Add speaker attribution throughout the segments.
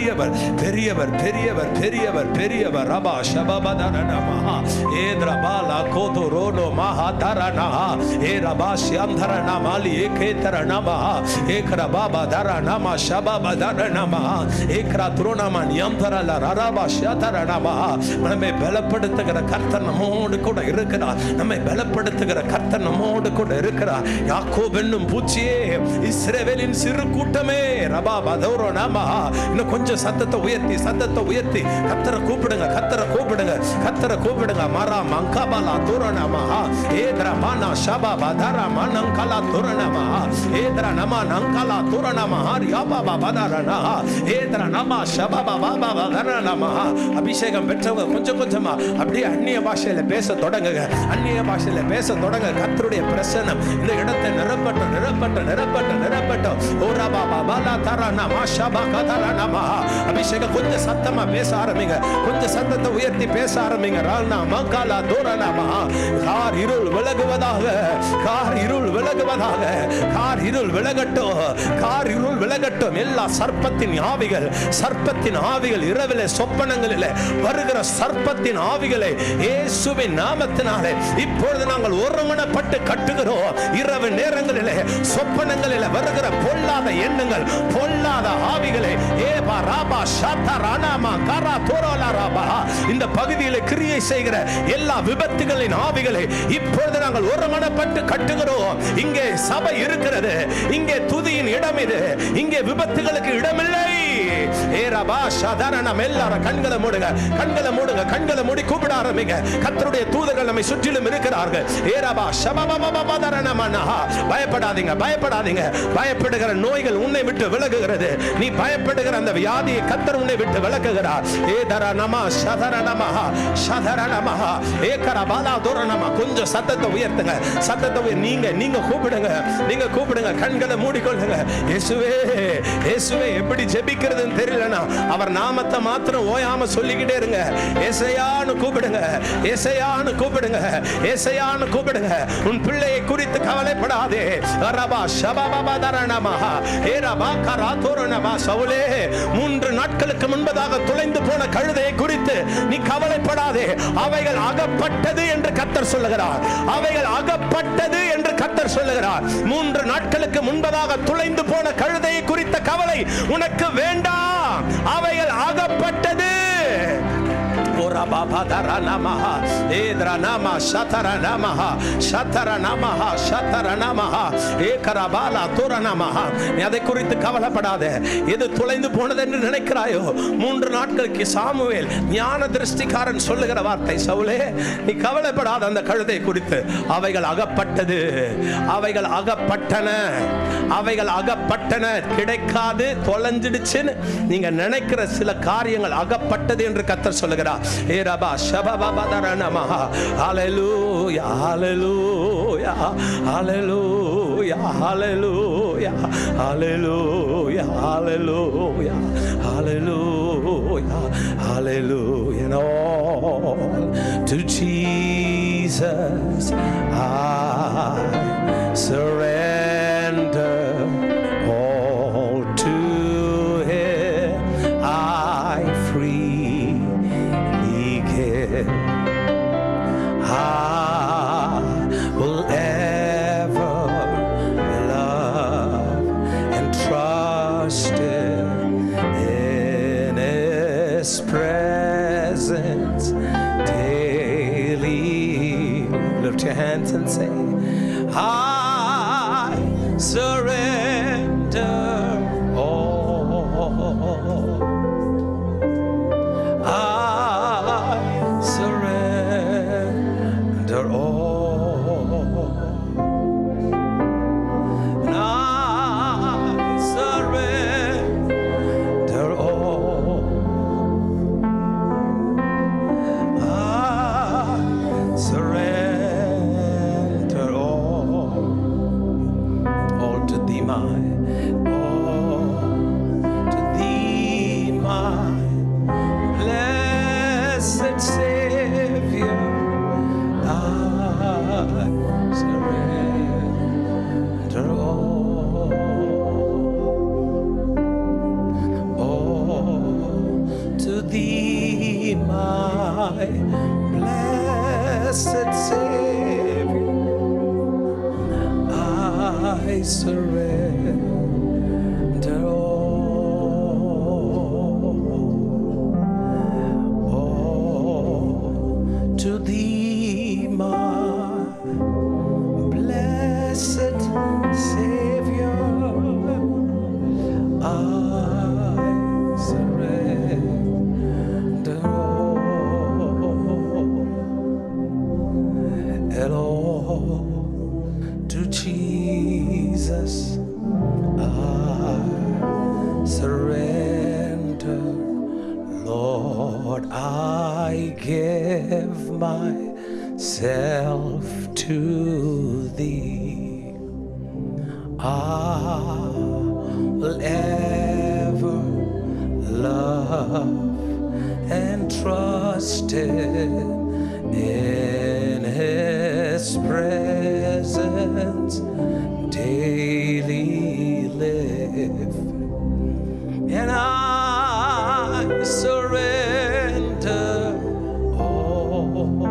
Speaker 1: பெரியவர் பெரியவர் பெரியவர் பெரியவர் பெரியவர் ரபா ஷபபதரனமஹா ஏத்ரபாலா கோதரோனோ மஹதரனஹா ஏ ரபா ஷந்தரனமாலி ஏகேதரனமஹா ஏக்ரபாபா தரனமா ஷபபதரனமஹா ஏக்ரா துரோனமா நியந்தரல ரபா ஷதரனமஹா. நம்மை பலப்படுத்துகிற கர்த்தர் நம்மோடு கூட இருக்கிறார். நம்மை பலப்படுத்துகிற கர்த்தர் நம்மோடு கூட இருக்கிறார். யாக்கோபு என்னும் பூச்சியே, இஸ்ரவேலின் சிறு கூட்டமே, ரபா பதோரோ நமஹா. இன்னும் கொஞ்சம் சத்தத்தை உயர்த்தி கர்த்தரை கூப்பிடுங்க, கர்த்தரை கூப்பிடுங்க, கர்த்தரை கூப்பிடுங்க. மரா மங்கபலா துரணமஹா ஏத்ரா மனா ஷபா பதரா மனங்கலா துரணமஹா ஏத்ரா நம நங்கலா துரணமஹா ரியாபா பதரனஹா ஏத்ரா நம ஷபா பாபா பதரனமஹா. அபிஷேகம் பெற்றவங்க கொஞ்சம் கொஞ்சமா அப்படியே அந்நிய பாஷையில பேச தொடங்குங்க. அந்நிய பாஷையில பேச தொடங்க. கர்த்தருடைய பிரசன்னம் இந்த இடத்தை நிரப்பட்டும் நிரப்பட்டும் நிரப்பட்டும் நிரப்பட்டும். ஓரா பாபா பாலா தரனமா ஷபா கதரனமஹா. அபிஷேகம் கொஞ்சம் சத்தமா பேச ஆரம்பிங்க. கொஞ்சம் சத்தத்தை உயர்த்தி பேச ஆரம்பிங்க. ரானா மங்கலா தோரணமஹா. கார் இருள் விலகுவதாக, கார் இருள் விலகுவதாக, கார் இருள் விலகட்டும், கார் இருள் விலகட்டும். எல்லா சர்ப்பத்தின் ஆவிகள் இரவிலே சொப்பனங்களிலே வருகிற சர்ப்பத்தின் ஆவிகளை இயேசுவின் நாமத்தினாலே இப்பொழுது நாங்கள் ஒருமனப்பட்டு கட்டுகிறோம். இரவு நேரங்களிலே சொப்பனங்களிலே வருகிற பொல்லாத எண்ணங்கள், பொல்லாத ஆவிகளை இந்த பகுதியில் கிரியை செய்கிற எல்லா விபத்துகளின் ஆவிகளை இப்பொழுது நாங்கள் ஒருமனப்பட்டு கட்டுகிறோம். இங்கே சபை இருக்கிறது, இங்கே துதியின் இடம் இது, இங்கே விபத்துகளுக்கு இடமில்லை. எல்லாரும் கண்களை மூடுங்க, கண்களை மூடுங்க, கண்களை மூடி கூப்பிட ஆரம்பிங்க. கர்த்தருடைய தூதர்கள் நம்மை சுற்றிலும் இருக்கிறார்கள். பயப்படாதீங்க, பயப்படாதீங்க. பயப்படுகிற நோய்கள் உன்னை விட்டு விலகுகிறது. நீ பயப்படுகிற அந்த வியாதியை கர்த்தர் உன்னை விட்டு விலக்குகிறார். கொஞ்சம் சத்தத்தை உயர்த்துங்க, சத்தத்தை நீங்க கூப்பிடுங்க, நீங்க கூப்பிடுங்க. கண்களை மூடிக்கொள்ளுங்க. இயேசுவே இயேசுவே. எப்படி ஜெபிக்கிறதுன்னு தெரியலனா அவர் நாமத்தை மாத்திரம் ஓயாம சொல்லிக்கிட்டே இருங்க. ஏசையான்னு கூப்பிடுங்க, ஏசையான்னு கூப்பிடுங்க, ஏசையான்னு கூப்பிடுங்க. உன் பிள்ளையை குறித்து கவலைப்படாதே. ரபா ஷபபதரனமஹா ஏரபா கராதோரணமா. சவுலே, 3 நாட்களுக்கு முன்பதாக தொலைந்து போன கழுதையை குறித்து நீ கவலைப்படாதே. அவைகள் அகப்பட்டது என்று கர்த்தர் சொல்லுகிறார். அவைகள் அகப்பட்டது என்று கர்த்தர் சொல்லுகிறார். 3 நாட்களுக்கு முன்பதாக தொலைந்து போன கழுதையை குறித்த கவலை உனக்கு வேண்டாம். அவைகள் அகப்பட்டது. அதை குறித்து கவலைப்படாத. எது தொலைந்து போனது என்று நினைக்கிறாயோ, 3 நாட்களுக்கு சாமுவேல் ஞான திருஷ்டிக்காரன் சொல்லுகிற வார்த்தை, சவுலே நீ கவலைப்படாத. அந்த கழுதை குறித்து அவைகள் அகப்பட்டது, அவைகள் அகப்பட்டன, அவைகள் அகப்பட்டன. கிடைக்காது, தொலைஞ்சிடுச்சுன்னு நீங்க நினைக்கிற சில காரியங்கள் அகப்பட்டது என்று கர்த்தர் சொல்லுகிறார். ஏரபா ஷபபதரனமஹா. ஹல்லேலூயா, ஹல்லேலூயா, ஹல்லேலூயா, ஹல்லேலூயா, ஹல்லேலூயா, ஹல்லேலூயா, ஹல்லேலூயா, ஹல்லேலூயா. And all to Jesus I surrender. All to Him I freely give. I will ever love and trust in His presence daily. Lift your hands and say, I surrender all. I surrender all. And I surrender all. I surrender all to Thee, thee, my blessed Savior, I surrender all to thee, my blessed Savior. I surrender all to Jesus. I surrender, Lord. I give myself to thee. I will ever love and trust in His presence daily live, and I surrender all,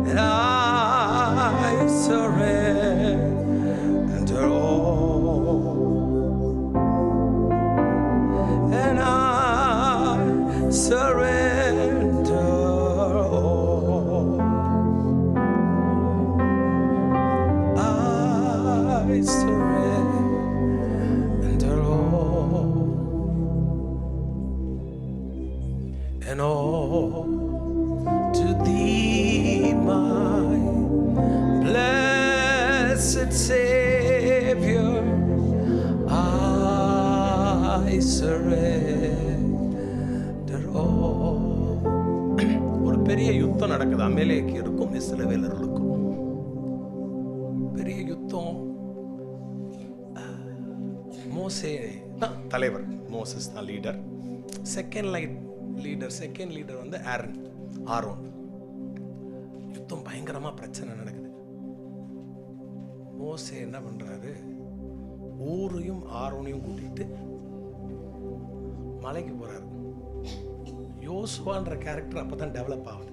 Speaker 1: and I surrender all, and I surrender all. I surrender all, and all to thee, my blessed Savior. I surrender all. ஒரு பெரிய யுத்தம் நடக்குது அமலேக்கியருக்கும் இஸ்ரவேலர்களுக்கும். பெரிய யுத்தம். மோசே தான் தலைவர், Moses தான் லீடர். செகண்ட் லீடர் வந்து ஆரோன். யுத்தம் பயங்கரமா பிரச்சனை நடக்குது. மோசே என்ன பண்றாரு, ஊரையும் ஆரோனையும் கூட்டிட்டு மலைக்கு போறாரு. யோசுவான்ற கேரக்டர் அப்பதான் டெவலப் ஆகுது.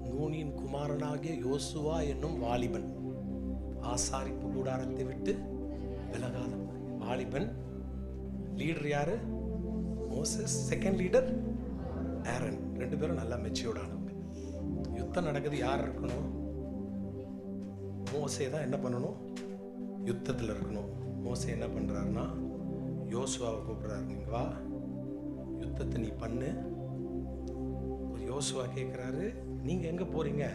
Speaker 1: நூனின் குமாரனாகிய யோசுவா என்னும் வாலிபன், ஆசாரிப்பு கூடாரத்தை விட்டு விலகாத வாலிபன். லீடர் யாரு? மோசஸ். Second leader Aaron. ரெண்டு பேரும் நல்லா மெச்சூர்டானவங்க. யுத்தம் நடக்குது. யார் இருக்கணும்? மோசே தான் என்ன பண்ணணும்? யுத்தத்தில் இருக்கணும். மோசே என்ன பண்றாருன்னா, யோசுவாவை கூப்பிடுறாரு. நீங்க வா, யுத்தத்தை நீ பண்ணு. யோசுவா கேட்குறாரு, நீங்க எங்க போறீங்க?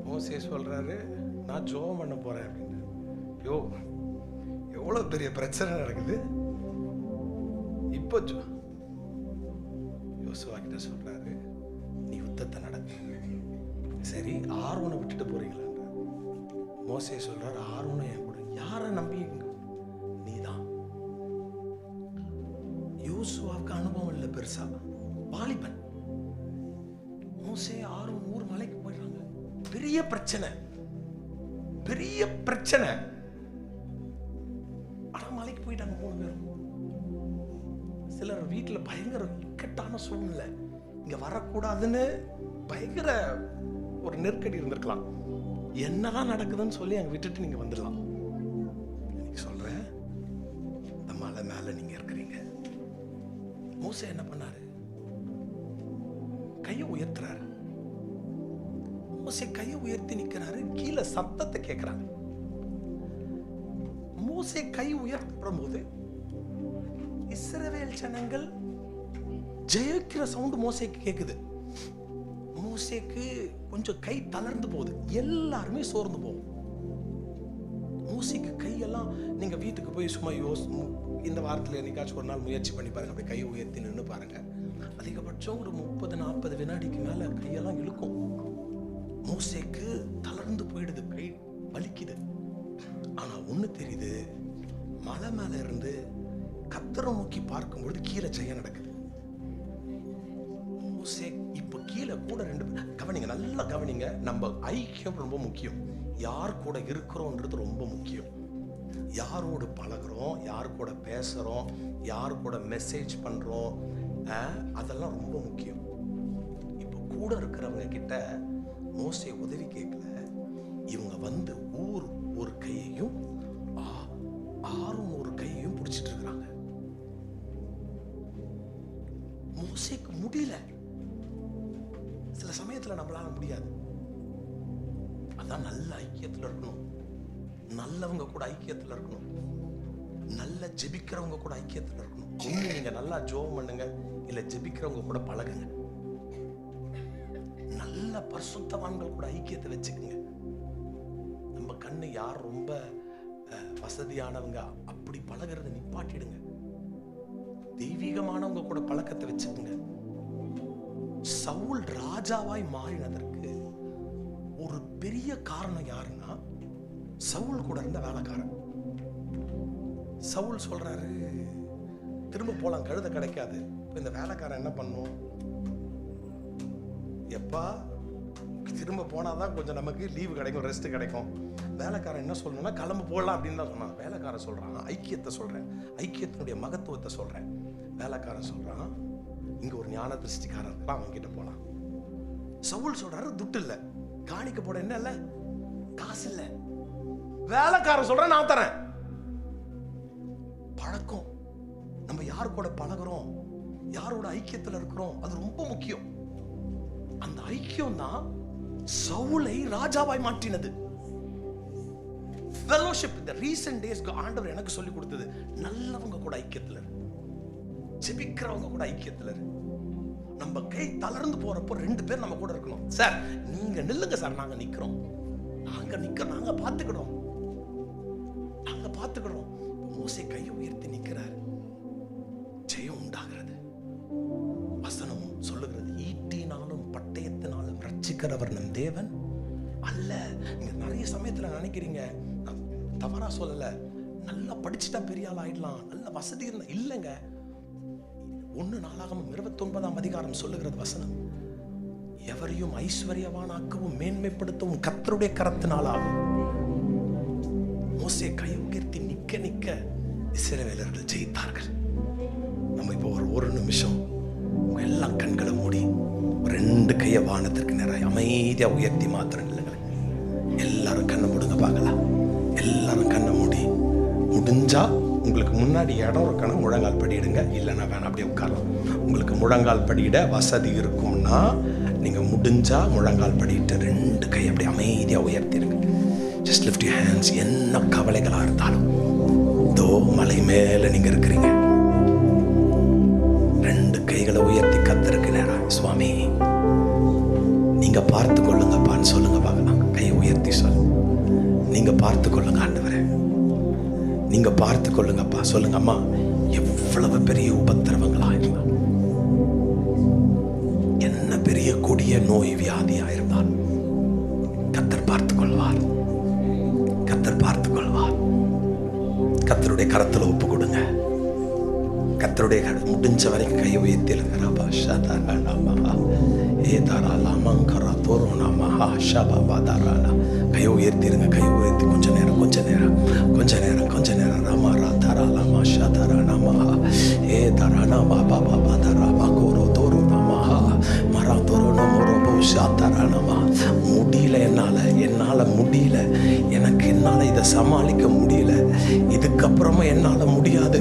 Speaker 1: மோசே சொல்றாரு, நான் ஜெபம் பண்ண போறேன் அப்படின்னு. எவ்வளவு பெரிய பிரச்சனை நடக்குது. இப்போ யோசுவா கிட்ட சொல்றாரு, நீ யுத்தத்தை நடத்து. சரி, ஆரோனை விட்டுட்டு போறீங்களா? மோசே சொல்றாரு, ஆரோனை என் கூட. யாரை நம்பி? நீதான். யோசுவாவுக்கு அனுபவம் இல்லை பெருசா, வாலிபன். மோசே ஆரோன் ஊர் மலைக்கு போயிடுறாங்க. பெரிய பிரச்சனை. ஆனா மலைக்கு போயிட்டாங்க 3 பேரும். சிலர் வீட்டுல பயங்கர இக்கட்டான சூழ்நிலை, இங்க வரக்கூடாதுன்னு பயங்கர ஒரு நெருக்கடி இருந்திருக்கலாம். என்னதான் நடக்குதுன்னு சொல்லி அங்க விட்டுட்டு நீங்க வந்துடலாம். சொல்றேன், இந்த மலை மேல நீங்க இருக்கிறீங்க. மோசே என்ன பண்ணாரு? கையை உயர்த்துறாரு. மோசே கையை உயர்த்தி நிக்கிறாரு. கீழே சத்தத்தை கேட்கிறாங்க. மோசே கை உயர்த்தப்படும் போது இஸ்ரவேல் ஜனங்கள் ஜெயிக்கிற சவுண்ட் மோசேக்கு கேக்குது. மோசேக்கு கொஞ்சம் கை தளர்ந்து போகுது. எல்லாருமே சோர்ந்து போகும். மோசேக்கு கையெல்லாம், நீங்க வீட்டுக்கு போய் சும்மா இந்த வாரத்தில் என்னைக்காச்சும் ஒரு நாள் முயற்சி பண்ணி பாருங்க. அப்படி கையை உயர்த்தி நின்று பாருங்க. அதிகபட்சம் ஒரு 30-40 வினாடிக்கு மேல கையெல்லாம் இழுக்கும். மோசேக்கு தளர்ந்து போயிடுது, கை வலிக்குது. ஆனா ஒண்ணு தெரியுது, மலை மேல இருந்து கர்த்தரை நோக்கி பார்க்கும்பொழுது கீழே ஜெயம் நடக்குது. மோசே இப்ப கீழே கூட 2 பேர். கவனிங்க, நல்லா கவனிங்க. நம்ம ஐக்கியம் ரொம்ப முக்கியம். யார் கூட இருக்கிறோம்ன்றது ரொம்ப முக்கியம். யாரோடு பழகுறோம், யார் கூட பேசுறோம், யார் கூட மெசேஜ் பண்றோம், அதெல்லாம் ரொம்ப முக்கியம். இப்போ கூட இருக்கிறவங்க கிட்ட மோசே உதவி கேட்கல. இவங்க வந்து ஊர் ஒரு கையையும் ஆரோன் ஒரு கையையும் பிடிச்சிட்டு இருக்கிறாங்க. மோசேக்கு முடியல. சில சமயத்துல நம்மளால முடியாது. அதான் நல்ல ஐக்கியத்துல இருக்கணும், நல்லவங்க கூட ஐக்கியத்துல இருக்கணும், நல்ல ஜெபிக்கிறவங்க கூட ஐக்கியத்துல இருக்கணும். நீங்க நல்லா ஜெபம் பண்ணுங்க, இல்ல ஜெபிக்கிறவங்க கூட பழகுங்க. நல்ல பரிசுத்தவான்கள் கூட ஐக்கியத்தை வச்சுக்கோங்க. நம்ம கண்ணு யார் ரொம்ப வசதியானவங்க அப்படி பழகிறத நிப்பாட்டிடுங்க. தெய்வீகமானவங்க கூட பழக்கத்தை வச்சுக்கோங்க. சவுல் ராஜாவாய் மாறினதற்கு ஒரு பெரிய காரணம் யாருன்னா, சவுல் கூட இருந்த வேலைக்காரன். சவுல் சொல்றாரு, திரும்ப போலாம், கழுத கிடைக்காது. இந்த வேலைக்காரன் என்ன பண்ணும், எப்பா திரும்ப போனாதான் கொஞ்சம் நமக்கு லீவு கிடைக்கும், ரெஸ்ட் கிடைக்கும். வேலைக்காரன் என்ன சொல்லணும்னா, கிளம்பு போடலாம் அப்படின்னு தான் சொன்னான். வேலைக்காரன் சொல்றான், ஐக்கியத்தை சொல்றேன், ஐக்கியத்தினுடைய மகத்துவத்தை சொல்றேன். வேலைக்காரன் சொல்றான், இங்க ஒரு ஞான திருஷ்டிக்காரன் இருப்பான், அவங்க கிட்ட போலாம். சவுல் சொல்றாரு, துட்டு இல்ல, காணிக்க போட என்ன இல்ல, காசு இல்ல. வேலைக்காரன் சொல்றேன், நான் தரேன். பழக்கம், நம்ம யார் கூட பழகுறோம், யாரோட ஐக்கியத்துல இருக்கிறோம், அது ரொம்ப முக்கியம். அந்த ஐக்கியம் தான் சவுலை ராஜாவாய் மாற்றினது. fellowship in the recent days ஆண்டவர் எனக்கு சொல்லி கொடுத்தது, நல்லவங்க கூட ஐக்கியத்துல இரு, ஜெபிக்கிறவங்க கூட ஐக்கியத்துல இரு. நம்ம கை தளர்ந்து போறப்போ 2 பேர் நம்ம கூட இருக்கணும். சார் நீங்க நில்லுங்க சார், நாங்க நிக்கிறோம், நாங்க பாத்துக்கிறோம். மோசே கையை உயர்த்தி நிக்கிறார், ஜெயம் உண்டாகிறது. வசனம் சொல்லுகிறது, ஈட்டினாலும் பட்டயத்தினாலும் ரட்சிக்கிறவர் நம் தேவன் அல்ல. நீங்க நிறைய சமயத்துல நினைக்கிறீங்க, தவறா சொல்லல, நல்லா படிச்சுட்டா பெரிய ஆள் ஆயிடலாம், நல்ல வசதி இருந்தா. இல்லைங்க, 1 நாளாகமம் 29ஆம் அதிகாரம் சொல்லுகிறது வசனம், எவரையும் ஐஸ்வர்யவானாக்கவும் மேன்மைப்படுத்தவும் கர்த்தருடைய கரத்தினாலாகும். மோசே கை உயர்த்தி நிக்க நிக்க இஸ்ரவேலர்கள் ஜெயித்தார்கள். நம்ம இப்போ ஒரு நிமிஷம் எல்லாம் கண்களை மூடி 2 கையை வானத்திற்கு நேராக அமைதியா உயர்த்தி மாத்திரம் இல்லைங்க. எல்லாரும் கண்ணை மூடுங்க பார்க்கலாம். எல்லாரும் கண்ணை மூடி, முடிஞ்சா உங்களுக்கு முன்னாடி இடம் இருக்கணும், முழங்கால் படியிடுங்க. இல்லைன்னா வேணாம், அப்படியே உட்காரலாம். உங்களுக்கு முழங்கால் படியிட வசதி இருக்கும்னா நீங்க முடிஞ்சா முழங்கால் படிட்டு 2 கை அப்படி அமைதியா உயர்த்திடுங்க. Just lift your hands. என்ன கவலைகளா இருந்தாலும், இதோ மலை மேல நீங்க இருக்கிறீங்க, 2 கைகளை உயர்த்தி கர்த்தருக்கு நேரா, சுவாமி நீங்க பார்த்து கொள்ளுங்கப்பான்னு சொல்லுங்க பார்க்கலாம். கையை உயர்த்தி சொல்லு, நீங்க பார்த்து கொள்ளுங்க ஆண்டவரே, நீங்க பார்த்து கொள்ளுங்கப்பா. சொல்லுங்க, அம்மா எவ்வளவு பெரிய உபத்திரவங்களா இருந்தால், என்ன பெரிய கொடிய நோய் வியாதியா இருந்தால் கர்த்தர் பார்த்துக் கொள்வார், கர்த்தர் பார்த்துக் கொள்வார். கர்த்தருடைய கரத்துல ஒப்பு கொடுங்க. கர்த்தருடைய முடிஞ்ச வரைக்கும் கையை உயர்த்தி கையை உயர்த்திருங்க. கையை உயர்த்தி கொஞ்ச நேரம் ராமா ராமா ஷாதாராமா ஏ தாரானா பாபா பாபா தாராமா கோரோ தோரோ நாமா மரா தோரோ நமோ ஷாதாரானமா. முடியல, என்னால முடியல, எனக்கு என்னால இதை சமாளிக்க முடியல, இதுக்கப்புறமா என்னால முடியாது.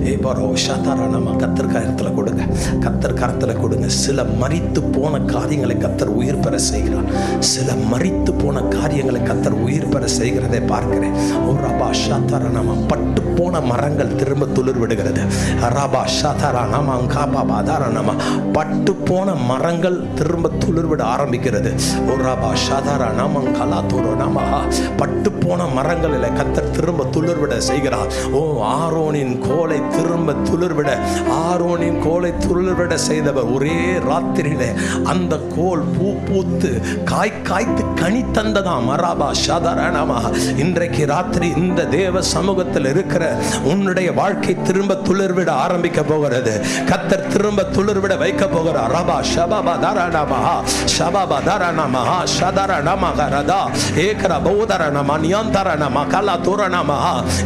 Speaker 1: ஏ பாரோ ஷாதாரானமா. கர்த்தர் கரத்துல கொடுங்க, கர்த்தர் கரத்துல கொடுங்க. சில மரித்து போன காரியங்களை கர்த்தர் உயிர் பெற செய்கிறார். சில மரித்து போன காரியங்களை கர்த்தர் உயிர் பெற செய்கிறதை பார்க்கிறேன். ஓ ரபா ஷாதாரானமா. பட்டு போன மரங்கள் திரும்ப துளிர் விடுகிறது. ரபா ஷாதாரானமா காபா பாதாரானமா. பட்டு போன மரங்கள் திரும்ப துளிர் விட ஆரம்பிக்கிறது. ஓ ரபா ஷாதாரானமா கலா தோரோ நாமா. பட்டு போன மரங்களில் கர்த்தர் திரும்ப துளிர்விட செய்கிறார். ஓ ஆரோனின் கோலை திரும்ப துளிர்விட, ஆரோனின் கோலை துளிர்விட செய்தவர் ஒரே ராத்திரியில அந்த கோல் பூ பூத்து காய்த்து கனி தந்ததாம். மராபா ஷாதாரானமா. இன்றைக்கு ராத்திரி இந்த தேவ சமூகத்தில் இருக்கிற உன்னுடைய வாழ்க்கை திரும்ப துளிர்விட ஆரம்பிக்க போகிறது. கர்த்தர் திரும்ப துளிர்விட வைக்க போகிறார். ரபா ஷபாபா தாரானமா ஷபாபா தாரானமா ஷதாரானமா கரதா ஏகர பௌதரானமா நியா சந்தரணமா கலா தூரணமா.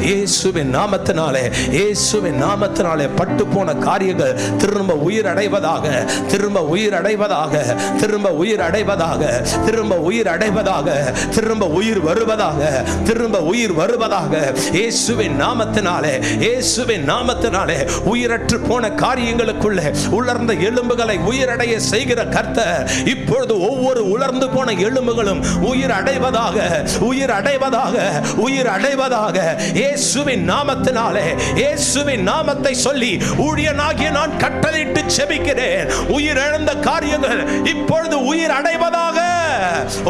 Speaker 1: இயேசுவின் நாமத்தினாலே, இயேசுவின் நாமத்தினாலே பட்டு போன காரியங்கள் திரும்ப உயிர் அடைவதாக, திரும்ப உயிர் அடைவதாக, திரும்ப உயிர் அடைவதாக, திரும்ப உயிர் அடைவதாக, திரும்ப உயிர் வருவதாக, திரும்ப உயிர் வருவதாக. இயேசுவின் நாமத்தினாலே, இயேசுவின் நாமத்தினாலே உயிரற்று போன காரியங்களுக்குள்ளே உலர்ந்த எலும்புகளை உயிரடைய செய்கிற கர்த்தர் இப்பொழுது ஒவ்வொரு உலர்ந்து போன எலும்புகளும் உயிர் அடைவதாக, உயிர் அடைவதாக, உயிர் அடைவதாக. இயேசுவின் நாமத்தினாலே, இயேசுவின் நாமத்தை சொல்லி ஊழியனாகிய நான் கட்டளையிட்டு செபிக்கிறேன். உயிர் இழந்த காரியங்கள் இப்பொழுது உயிர் அடைவதாக.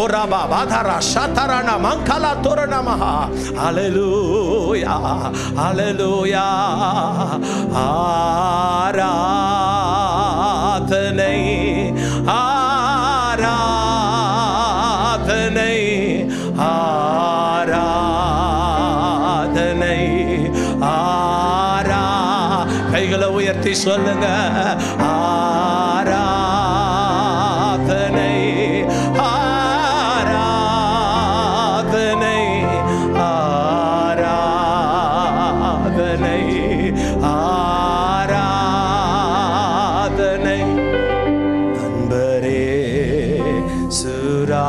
Speaker 1: ஓ ராபா பாதாரா ஷாதாரானா மங்கலா தோரணமஹா. ஹல்லேலூயா, ஹல்லேலூயா. ஆராதனை, ஆராதனை, ஆராதனை, ஆரா. கைகளை உயர்த்தி சொல்லுங்க. ஆராதனை, ஆராதனை, ஆராதனை, ஆராதனை. அன்பரே சுராஜனுக்கே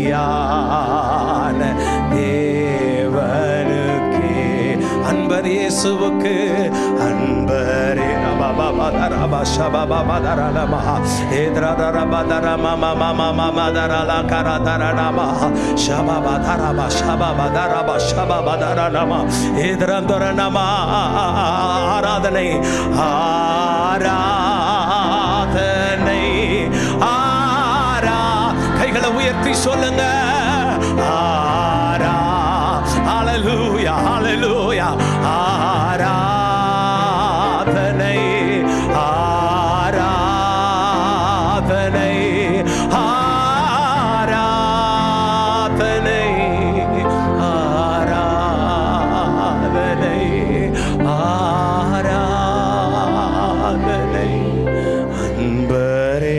Speaker 1: ஆவியான தேவனுக்கே. அன்பர் இயேசுவுக்கு, அன்பரே ரபபதரப ஷபபதரலமா ஏத்ரதரபதரமமமமமதரல கரதரனமா ஷபபதரப ஷபபதரப ஷபபதரனமா ஏத்ரந்தரனமா. ஆராதனை, ஆராதனை, ஆரா. கைகளை உயர்த்தி சொல்லுங்க. ஆரா. ஹல்லேலூயா, ஹல்லேலூயா. ஆராதனை, ஆராதனை, ஆராதனை, ஆராதனை, ஆராதனை. அன்பரே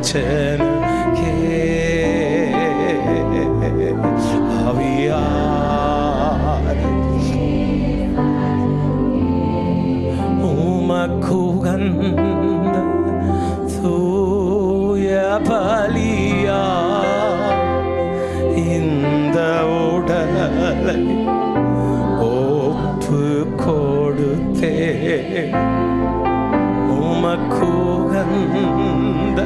Speaker 1: ராஜனுக்கே ஆவியான உமக்குகந்த தூய பலியா இந்த உடலை ஒப்பு கொடுத்தே. உமக்குகந்த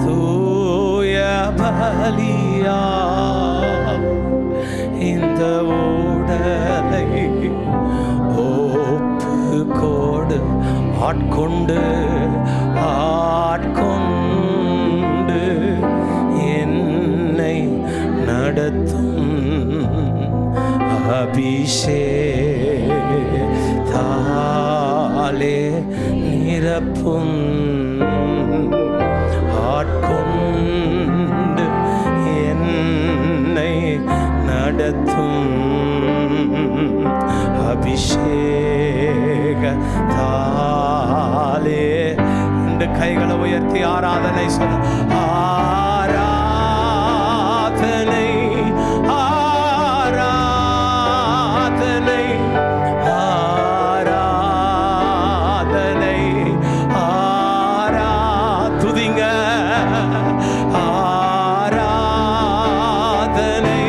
Speaker 1: தூய பலியா இந்த உடலை ஒப்பு கொடு. ஆட்கொண்டு, ஆட்கொண்டு என்னை நடத்தும் அபிஷேகத்தாலே நிரப்பும். ஆட்கொண்டு என்னை நடத்தும் அபிஷேகத்தாலே. ரெண்டு கைகளை உயர்த்தி ஆராதனை சொல்ல. ஆராதனை, ஆராதனை, ஆராதனை, ஆரா. துதிங்க. ஆராதனை,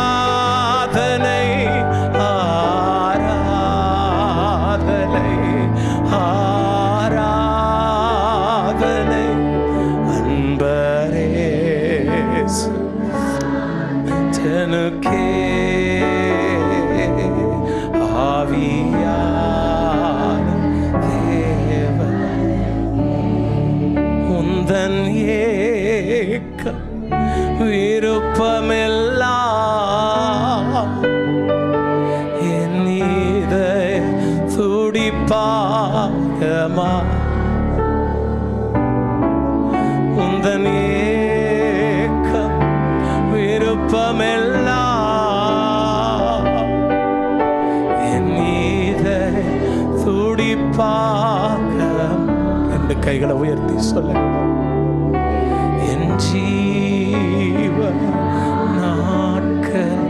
Speaker 1: ஆராதனை, ஆராதனை, ஆராதனை. அன்பரே தனுக்கே ஆவியான தேவன் உந்தன் ஏக்க விருப்பமெல்லாம் என் இதய துடிப்பாகமா. உந்தன் ஏக்க விருப்பமெல்லாம் என் இதய துடிப்பா கைகளை உயர்த்தி சொல்லுங்க. என் ஜீவ நாட்கள்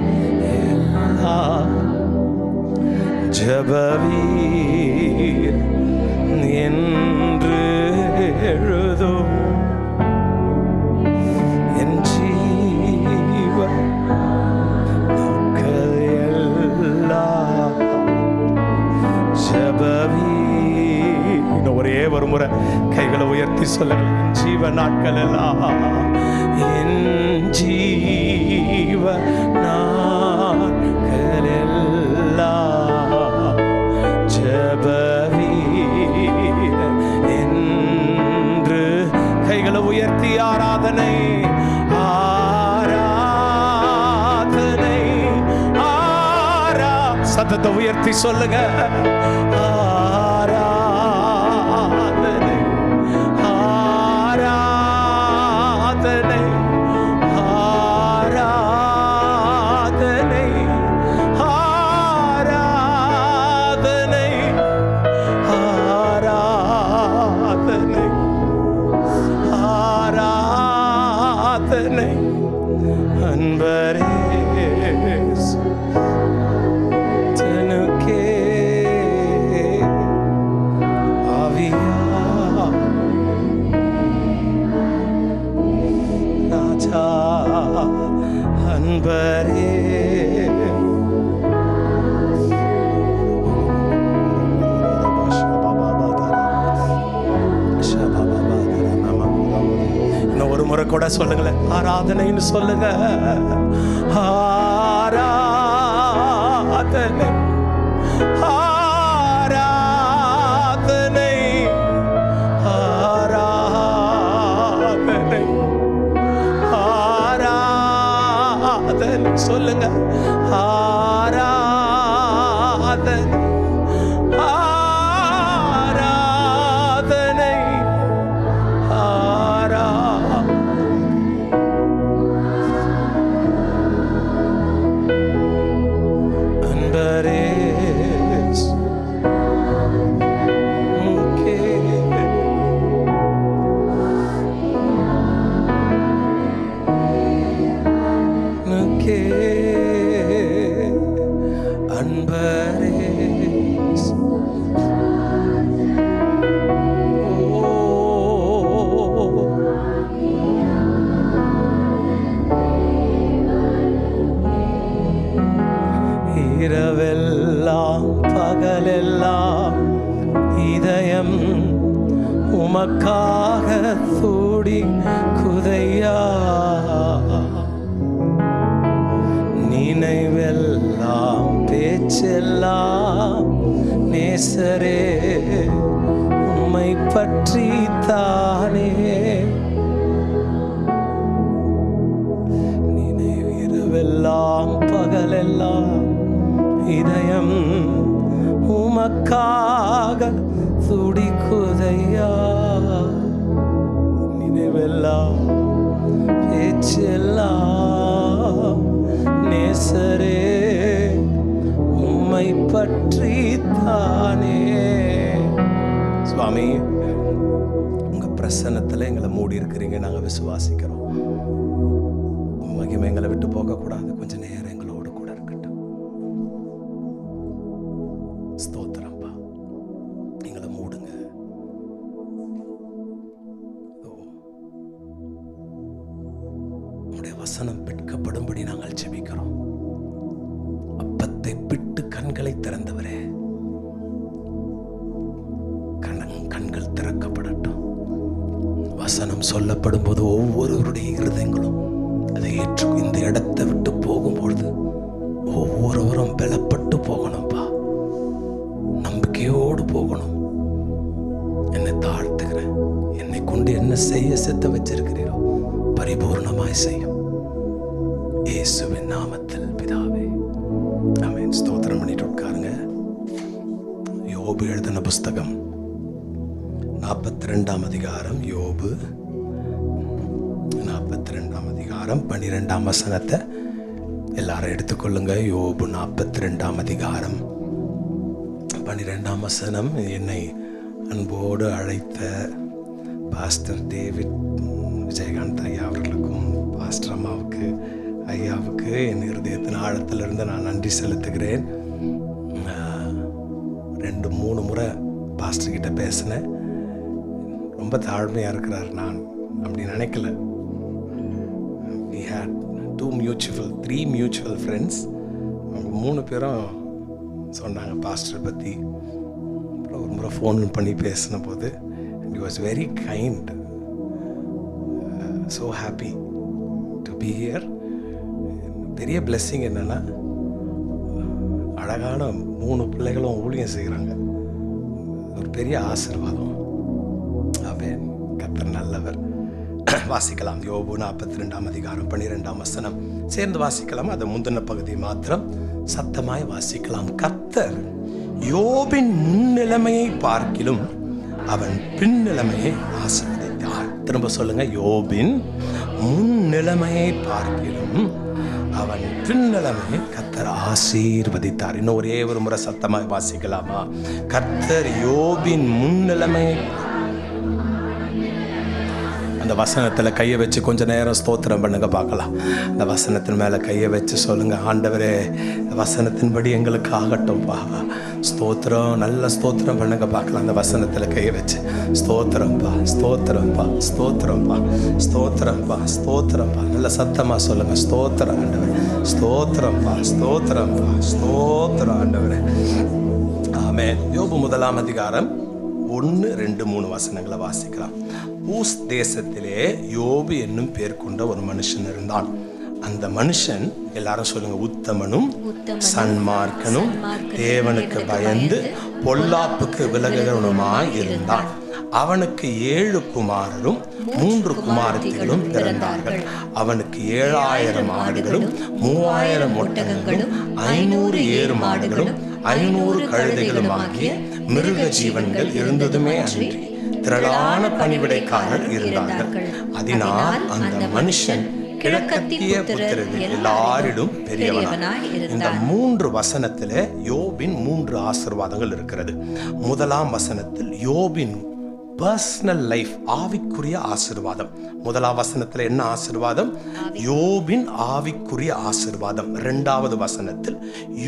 Speaker 1: எல்லாம் ஜெபவீர் என்று எழுதும். என் ஜீவ நாட்கள் எல்லாம் ஜெபவீர். இன்னும் ஒரே ஒரு முறை கைகளை உயர்த்தி சொல்லுங்கள். என் ஜீவ நாட்கள் எல்லாம், என் ஜீவ நாட்கள் எல்லாம் ஜெபவீர் என்று கைகளை உயர்த்தி ஆராதனை ஆராதனை சத்தத்தை உயர்த்தி சொல்லுங்க. ஆராதனை ஆராதனை ஆராதனை ஆராதனை ஆராதனை ஆராதனை அன்பரே தனக்கே ஆவியா ராஜா அன்பரே ஒரு முறை கூட சொல்லுங்களேன். ஆராதனைன்னு சொல்லுங்க. ஆராதனை ஆராதனை ஆராதனை ஆராதனை சொல்லுங்க. ஆராதனை ஆராதனை இரவெல்லாம் பகலெல்லாம் இதயம் உமக்காக தூடி குதையா. நினைவெல்லாம் பேச்செல்லாம் நேசரே உம்மை பற்றி தானே. நினைவிரவெல்லாம் பகலெல்லாம் இதயம் உமக்காக துடிக்குதையா. நினைவெல்லாம் பேச்செல்லாம் நேசரே உம்மை பற்றி தானே. சுவாமி, உங்க பிரசன்னத்துல எங்களை மூடி இருக்கிறீங்க. நாங்க விசுவாசிக்கிறோம். மகிமை எங்களை விட்டு போக கூடாது. கொஞ்ச நேரம் எங்களோடு கூட இருக்கட்டும். ஸ்தோத்திரம்பா. எங்களை மூடுங்க. உம்முடைய வசனம் பிற்கப்படும்படி நாங்கள் ஜெபிக்கிறோம். அப்பத்தை பிட்டு கண்களை திறந்தவரே, கண்கள் திறக்கப்படட்டும். வசனம் சொல்லப்படும் போது ஒவ்வொருவருடைய இருதயங்களும் அதை ஏற்று இந்த இடத்தை விட்டு போகும்பொழுது ஒவ்வொருவரும் பலப்பட்டு போகணும்ப்பா. நம்பிக்கையோடு போகணும். என்னை தாழ்த்துகிறேன். என்னை கொண்டு என்ன செய்ய செத்த வச்சிருக்கிறீரோ பரிபூர்ணமாய் செய்யும். இயேசுவின் நாமத்தில் பிதாவே, ஆமென். ஸ்தோத்திரம் பண்ணிட்டு உட்காருங்க. யோபு எழுதின புஸ்தகம் 42ஆம் அதிகாரம். யோபு 42ஆம் அதிகாரம் 12ஆம் வசனத்தை எல்லாரும் எடுத்துக்கொள்ளுங்க. யோபு 42ஆம் அதிகாரம் 12ஆம் வசனம். என்னை அன்போடு அழைத்த பாஸ்டர் டேவிட் விஜயகாந்த் ஐயா அவர்களுக்கும் பாஸ்டர் அம்மாவுக்கு ஐயாவுக்கு என் இருதயத்தின் ஆழத்திலிருந்து நான் நன்றி செலுத்துகிறேன். 2-3 முறை பாஸ்டர் கிட்ட பேசினேன். ரொம்ப தாழ்மையாக இருக்கிறார், நான் அப்படி நினைக்கல. we had 3 mutual friends. அவங்க 3 பேரும் சொன்னாங்க பாஸ்டர் பற்றி. அப்புறம் ஒரு முறை ஃபோன் பண்ணி பேசின போது he was very kind, so happy to be here. பெரிய blessing என்னன்னா, அழகான 3 பிள்ளைகளும் ஊழியம் செய்கிறாங்க. ஒரு பெரிய ஆசீர்வாதம். ஆமென். கர்த்தர் நல்லவர். வாசிக்கலாம். யோபு 42 அதிகாரம் 12 வசனம் சேர்ந்து வாசிக்கலாம். அது முந்தின பகுதி மாத்திரம் சத்தமாய் வாசிக்கலாம். கர்த்தர் யோபின் முன்னிலைமையை பார்க்கிலும் அவன் பின்னிலைமையை ஆசீர்வதித்தார். திரும்ப சொல்லுங்க. யோபின் முன்னிலைமையை பார்க்கிலும் அவன் பின்னிலைமையை கர்த்தர் ஆசீர்வதித்தார். இன்னும் ஒரே ஒரு முறை சத்தமாய் வாசிக்கலாமா? கர்த்தர் யோபின் முன்னிலைமையை. அந்த வசனத்தில் கையை வச்சு கொஞ்ச நேரம் ஸ்தோத்திரம் பண்ணுங்க பார்க்கலாம். அந்த வசனத்தின் மேலே கையை வச்சு சொல்லுங்க, ஆண்டவரே வசனத்தின்படி எங்களுக்கு ஆகட்டும்பா. ஸ்தோத்திரம், நல்ல ஸ்தோத்திரம் பண்ணுங்க பார்க்கலாம். அந்த வசனத்தில் கையை வச்சு ஸ்தோத்திரம்பா, ஸ்தோத்திரம்பா, ஸ்தோத்திரம்பா, ஸ்தோத்திரம்பா, ஸ்தோத்திரம்பா. நல்ல சத்தமாக சொல்லுங்க, ஸ்தோத்திரம் ஆண்டவரே, ஸ்தோத்திரம்பா, ஸ்தோத்திரம்பா, ஸ்தோத்திரம் ஆண்டவரே. ஆமென். யோபு 1 அதிகாரம் 1, 2, 3 வசனங்களை வாசிக்கலாம். ஊஸ் தேசத்திலே யோபு என்னும் பேர் கொண்ட ஒரு மனுஷன் இருந்தான். அந்த மனுஷன், எல்லாரும் சொல்லுங்க, உத்தமனும் சன்மார்க்கனும் தேவனுக்கு பயந்து பொல்லாப்புக்கு விலகுகிறவனுமாய் இருந்தான். அவனுக்கு 7 குமாரரும் 3 குமாரத்திகளும் பிறந்தார்கள். அவனுக்கு 7000 ஆடுகளும் 3000 ஒட்டகங்களும் 500 ஏறு மாடுகளும் 500 கழுதைகளும் ஆகிய மிருக ஜீவன்கள் இருந்ததுமே அன்றி திரளான பணிவிடைக்காரர் இருந்தார்கள். அதனால் அந்த மனுஷன் கிழக்கத்திய புத்திரரில் எல்லாரிலும் பெரியவனாய். இந்த 3 வசனத்தில் யோபின் 3 ஆசீர்வாதங்கள் இருக்கிறது. 1 வசனத்தில் யோபின் பர்சனல் லைஃப், ஆவிக்குரிய ஆசீர்வாதம். 1 வசனத்தில் என்ன ஆசீர்வாதம்? யோபின் ஆவிக்குரிய ஆசீர்வாதம். 2வது வசனத்தில்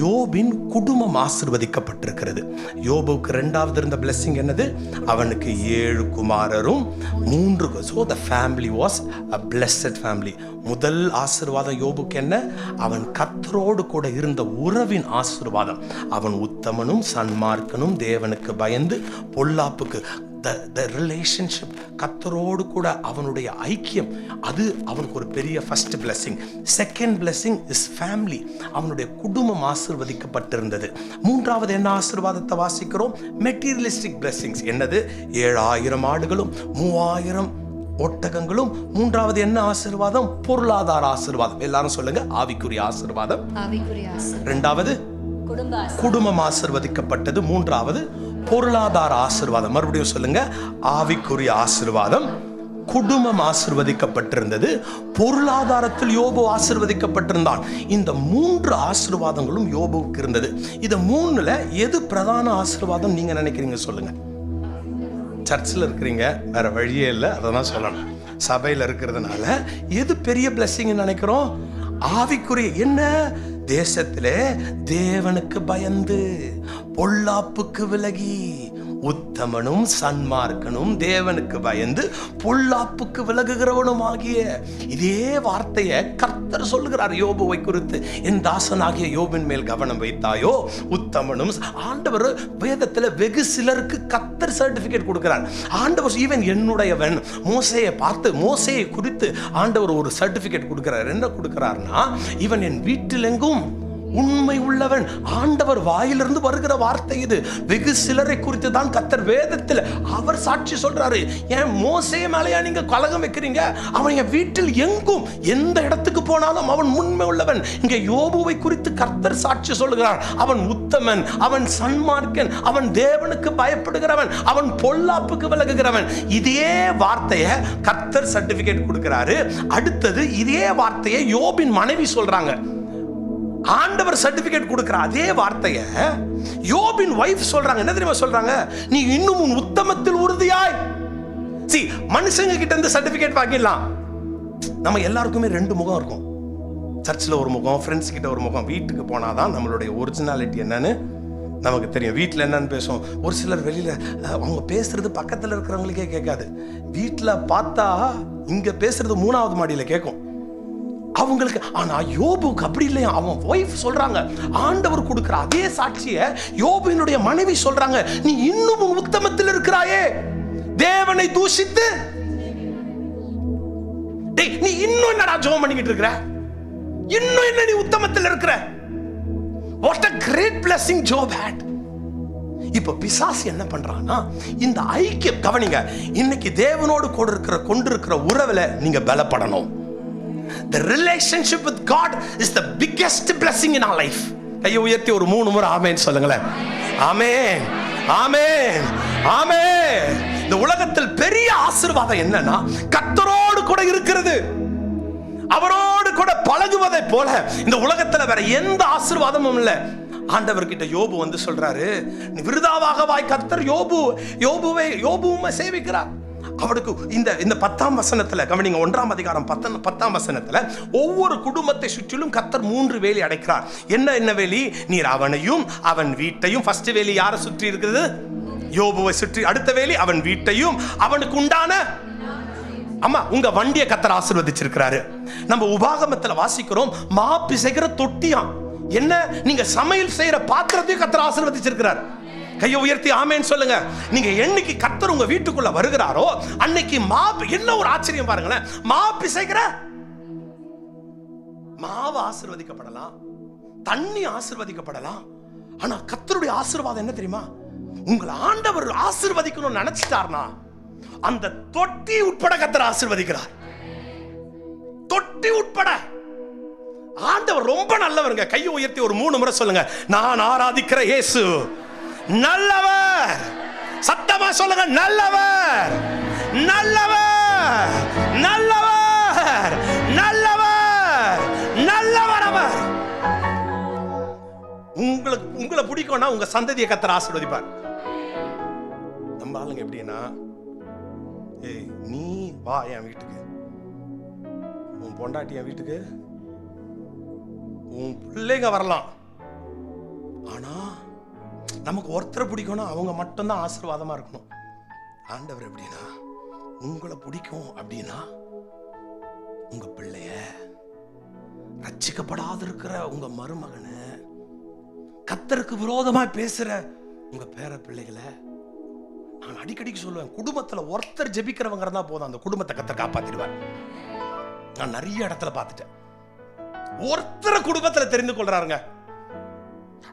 Speaker 1: யோபின் குடும்பம் ஆசீர்வதிக்கப்பட்டிருக்கிறது. யோபுக்கு 2வது இருந்த blessing என்னது? அவனுக்கு 7 குமாரரும் 3. So the family was a blessed family. முதல் ஆசீர்வாதம் யோபுக்கு என்ன? அவன் கர்த்தரோடு கூட இருந்த உறவின் ஆசீர்வாதம். அவன் உத்தமனும் சன்மார்க்கனும் தேவனுக்கு பயந்து பொல்லாப்புக்கு, the relationship, கர்த்தரோடு கூட அவனுடைய ஐக்கியம், அது அவனுக்கு ஒரு பெரிய first blessing. Second blessing is family. அவனுடைய குடும்பம் ஆசீர்வதிக்கப்பட்டிருந்தது. 3வது என்ன ஆசீர்வாதத்தை வாசிக்கிறோம்? materialistic blessings. என்னது? 7000 ஆடுகளும் 3000 ஒட்டகங்களும். 3வது என்ன ஆசீர்வாதம்? பொருளாதார ஆசீர்வாதம். எல்லாரும் சொல்லுங்க, ஆவிக்குரிய ஆசீர்வாதம். 2வது குடும்பம் ஆசீர்வதிக்கப்பட்டது. 3வது பொருளாதார ஆசீர்வாதம். மறுபடியும் சொல்லுங்க, ஆவிக்குரிய ஆசீர்வாதம், குடும்பம் ஆசீர்வதிக்கப்பட்டிருந்தது, பொருளாதாரத்தில் யோபு ஆசீர்வதிக்கப்பட்டிருந்தான். இந்த 3 ஆசீர்வாதங்களும் யோபுவுக்கு இருந்தது. இது 3ல எது பிரதான ஆசீர்வாதம் நீங்க நினைக்கிறீங்க? சொல்லுங்க. சர்ச்சில் இருக்கிறீங்க, வேற வழியே இல்லை, அதான் சொல்லணும். சபையில் இருக்கிறதுனால எது பெரிய blessing நினைக்கிறோம்? ஆவிக்குரிய. என்ன? தேசத்திலே தேவனுக்கு பயந்து பொல்லாப்புக்கு விலகி, உத்தமனும் சன்மார்க்கனும் தேவனுக்கு பயந்து பொல்லாப்புக்கு விலகுகிறவனும் ஆகிய இதே வார்த்தையை கர்த்தர் சொல்லுகிறார் யோபுவை குறித்து. என் தாசனாகிய யோபின் மேல் கவனம் வைத்தாயோ உத்தமனும். ஆண்டவர் வேதத்தில் வெகு சிலருக்கு கர்த்தர் சர்டிபிகேட் கொடுக்கிறார். ஆண்டவர் ஈவன் என்னுடையவன் மோசேயை பார்த்து, மோசேயை குறித்து ஆண்டவர் ஒரு சர்டிபிகேட் கொடுக்கிறார். என்ன கொடுக்கிறார்னா, இவன் என் வீட்டில் எங்கும் உண்மை உள்ளவன். ஆண்டவர் வாயிலிருந்து வருகிற வார்த்தை இது. வெகு சிலரை குறித்து தான் கர்த்தர் வேதத்தில் அவர் சாட்சி சொல்றாரு. ஏன் மோசே மேலையா நீங்க கலகம் வைக்கிறீங்க? அவன் என் வீட்டில் எங்கும் எந்த இடத்துக்கு போனாலும் அவன் உண்மை உள்ளவன். இங்க யோபுவை குறித்து கர்த்தர் சாட்சி சொல்கிறார். அவன் உத்தமன், அவன் சன்மார்க்கன், அவன் தேவனுக்கு பயப்படுகிறவன், அவன் பொல்லாப்புக்கு விலகுகிறவன். இதே வார்த்தையை கர்த்தர் சர்டிபிகேட் கொடுக்கிறாரு. அடுத்தது இதே வார்த்தையை யோபின் மனைவி சொல்றாங்க. ஆண்டவர் சர்டிபிகேட் கொடுக்கிற அதே வார்த்தையை யோபின் வைஃப் சொல்றாங்க. என்ன தெரியுமா சொல்றாங்க? நீ இன்னும் உன் உத்தமத்தில் உறுதியாய். மனுஷங்க கிட்ட இருந்து சர்டிபிகேட் வாங்கிடலாம். நம்ம எல்லாருக்குமே 2 முகம் இருக்கும். சர்ச்சில் ஒரு முகம், ஃப்ரெண்ட்ஸ் கிட்ட ஒரு முகம். வீட்டுக்கு போனாதான் நம்மளுடைய ஒரிஜினாலிட்டி என்னன்னு நமக்கு தெரியும். வீட்டில் என்னன்னு பேசுவோம். ஒரு சிலர் வெளியில அவங்க பேசுறது பக்கத்தில் இருக்கிறவங்களுக்கே கேட்காது. வீட்டில் பார்த்தா இங்க பேசுறது 3வது மாடியில கேட்கும் அவங்களுக்கு. ஆனா யோபுக்கு அப்படி இல்லையா. அவன் வைஃப் சொல்றாங்க, ஆண்டவர் கொடுக்கிற அதே சாட்சியை யோபுவினுடைய மனைவி சொல்றாங்க, நீ இன்னும் உத்தமத்தில் இருக்கிறாயே, தேவனை தூஷித்து நீ இன்னும் என்னடா ஜெபம் பண்ணிக்கிட்டு இருக்கிற, இன்னும் என்ன நீ உத்தமத்தில் இருக்கிற. What a great blessing Job had. இப்ப பிசாசு என்ன பண்றான்னா, இந்த ஐக்கியம் கவனிங்க, இன்னைக்கு தேவனோடு கொண்டிருக்கிற உறவுல நீங்க பலப்படணும். The relationship with God is the biggest blessing in our life. கையை உயர்த்தி ஒரு 3 முறை ஆமென் சொல்லுங்களேன். ஆமென், ஆமென், ஆமென். இந்த உலகத்தில் பெரிய ஆசீர்வாதம் என்னன்னா, கர்த்தரோடு கூட இருக்கிறது, அவரோடு கூட பழகுவதை போல இந்த உலகத்துல வேற எந்த ஆசீர்வாதமும் இல்லை. ஆண்டவர்கிட்ட யோபு வந்து சொல்றாரு, நீ விருதாவாக வாய் கர்த்தர் யோபுவை சேவிக்கிறார். அவருக்கு இந்த 10ஆம் வசனத்துல கவனிங்க, 1ஆம் அதிகாரம் 10ஆம் வசனத்துல ஒவ்வொரு குடும்பத்தை சுற்றிலும் கர்த்தர் 3 வேலி அடைக்கிறார். என்ன வேலி? நீர் அவனையும் அவன் வீட்டையும். ஃபர்ஸ்ட் வேலி யாரை சுற்றி இருக்குது? யோபுவை சுற்றி. அடுத்த வேலி அவன் வீட்டையும் அவனுக்கு உண்டான. அம்மா, உங்க வண்டியை கர்த்தர் ஆசீர்வதிச்சிருக்கிறாரு. நம்ம உபாகமத்துல வாசிக்கிறோம், மா பிசைகிற தொட்டியாம். என்ன? நீங்க சமையல் செய்யற பாத்திரத்தையும் கர்த்தர் ஆசீர்வதிச்சிருக்கிறார். கையை உயர்த்தி ஆமென் சொல்லுங்க. நீங்க என்னைக்கு கர்த்தர் உங்க வீட்டுக்குள்ள வருகிறாரோ அன்னைக்கு என்ன ஒரு ஆச்சரியம் பாருங்களேன். மா பிசைக்கிற மாவு ஆசீர்வதிக்கப்படலாம், தண்ணி ஆசீர்வதிக்கப்படலாம். ஆனா கர்த்தருடைய ஆசீர்வாதம் என்ன தெரியுமா? உங்களை ஆண்டவர் ஆசீர்வதிக்கணும்னு நினைச்சிட்டார்னா அந்த தொட்டி உட்பட கர்த்தர் ஆசீர்வதிக்கிறார். தொட்டி உட்பட. ஆண்டவர் ரொம்ப நல்லவருங்க. கையை உயர்த்தி ஒரு 3 முறை சொல்லுங்க, நான் ஆராதிக்கிற இயேசு நல்லவர். சத்தமா சொல்லுங்க, நல்லவர், நல்லவர், நல்லவர், நல்லவர், நல்லவர் அவர். உங்களை பிடிக்கும்னா உங்க சந்ததியை கர்த்தர் ஆசீர்வதிப்பார். நம்ம ஆளுங்க எப்படின்னா, ஏய் நீ வா என் வீட்டுக்கு, உன் பொண்டாட்டி என் வீட்டுக்கு, உன் பிள்ளைங்க வரலாம், ஆனா நமக்கு ஒருத்தரை பிடிக்கும்னா அவங்க மட்டும்தான் ஆசீர்வாதமா இருக்கணும். ஆண்டவர் எப்படின்னா, உங்களை பிடிக்கும் அப்படின்னா உங்க பிள்ளைய, ரட்சிக்கப்படாத இருக்கிற உங்க மருமகனை, கர்த்தருக்கு விரோதமா பேசுற உங்க பேர பிள்ளைகளை. நான் அடிக்கடிக்கு சொல்லுவேன், குடும்பத்துல ஒருத்தர் ஜெபிக்கிறவங்க இருந்தா போதும், அந்த குடும்பத்தை கர்த்தர் காப்பாத்திடுவார். நான் நிறைய இடத்துல பார்த்துட்டேன். ஒருத்தரை குடும்பத்துல தெரிந்து கொள்றாருங்க,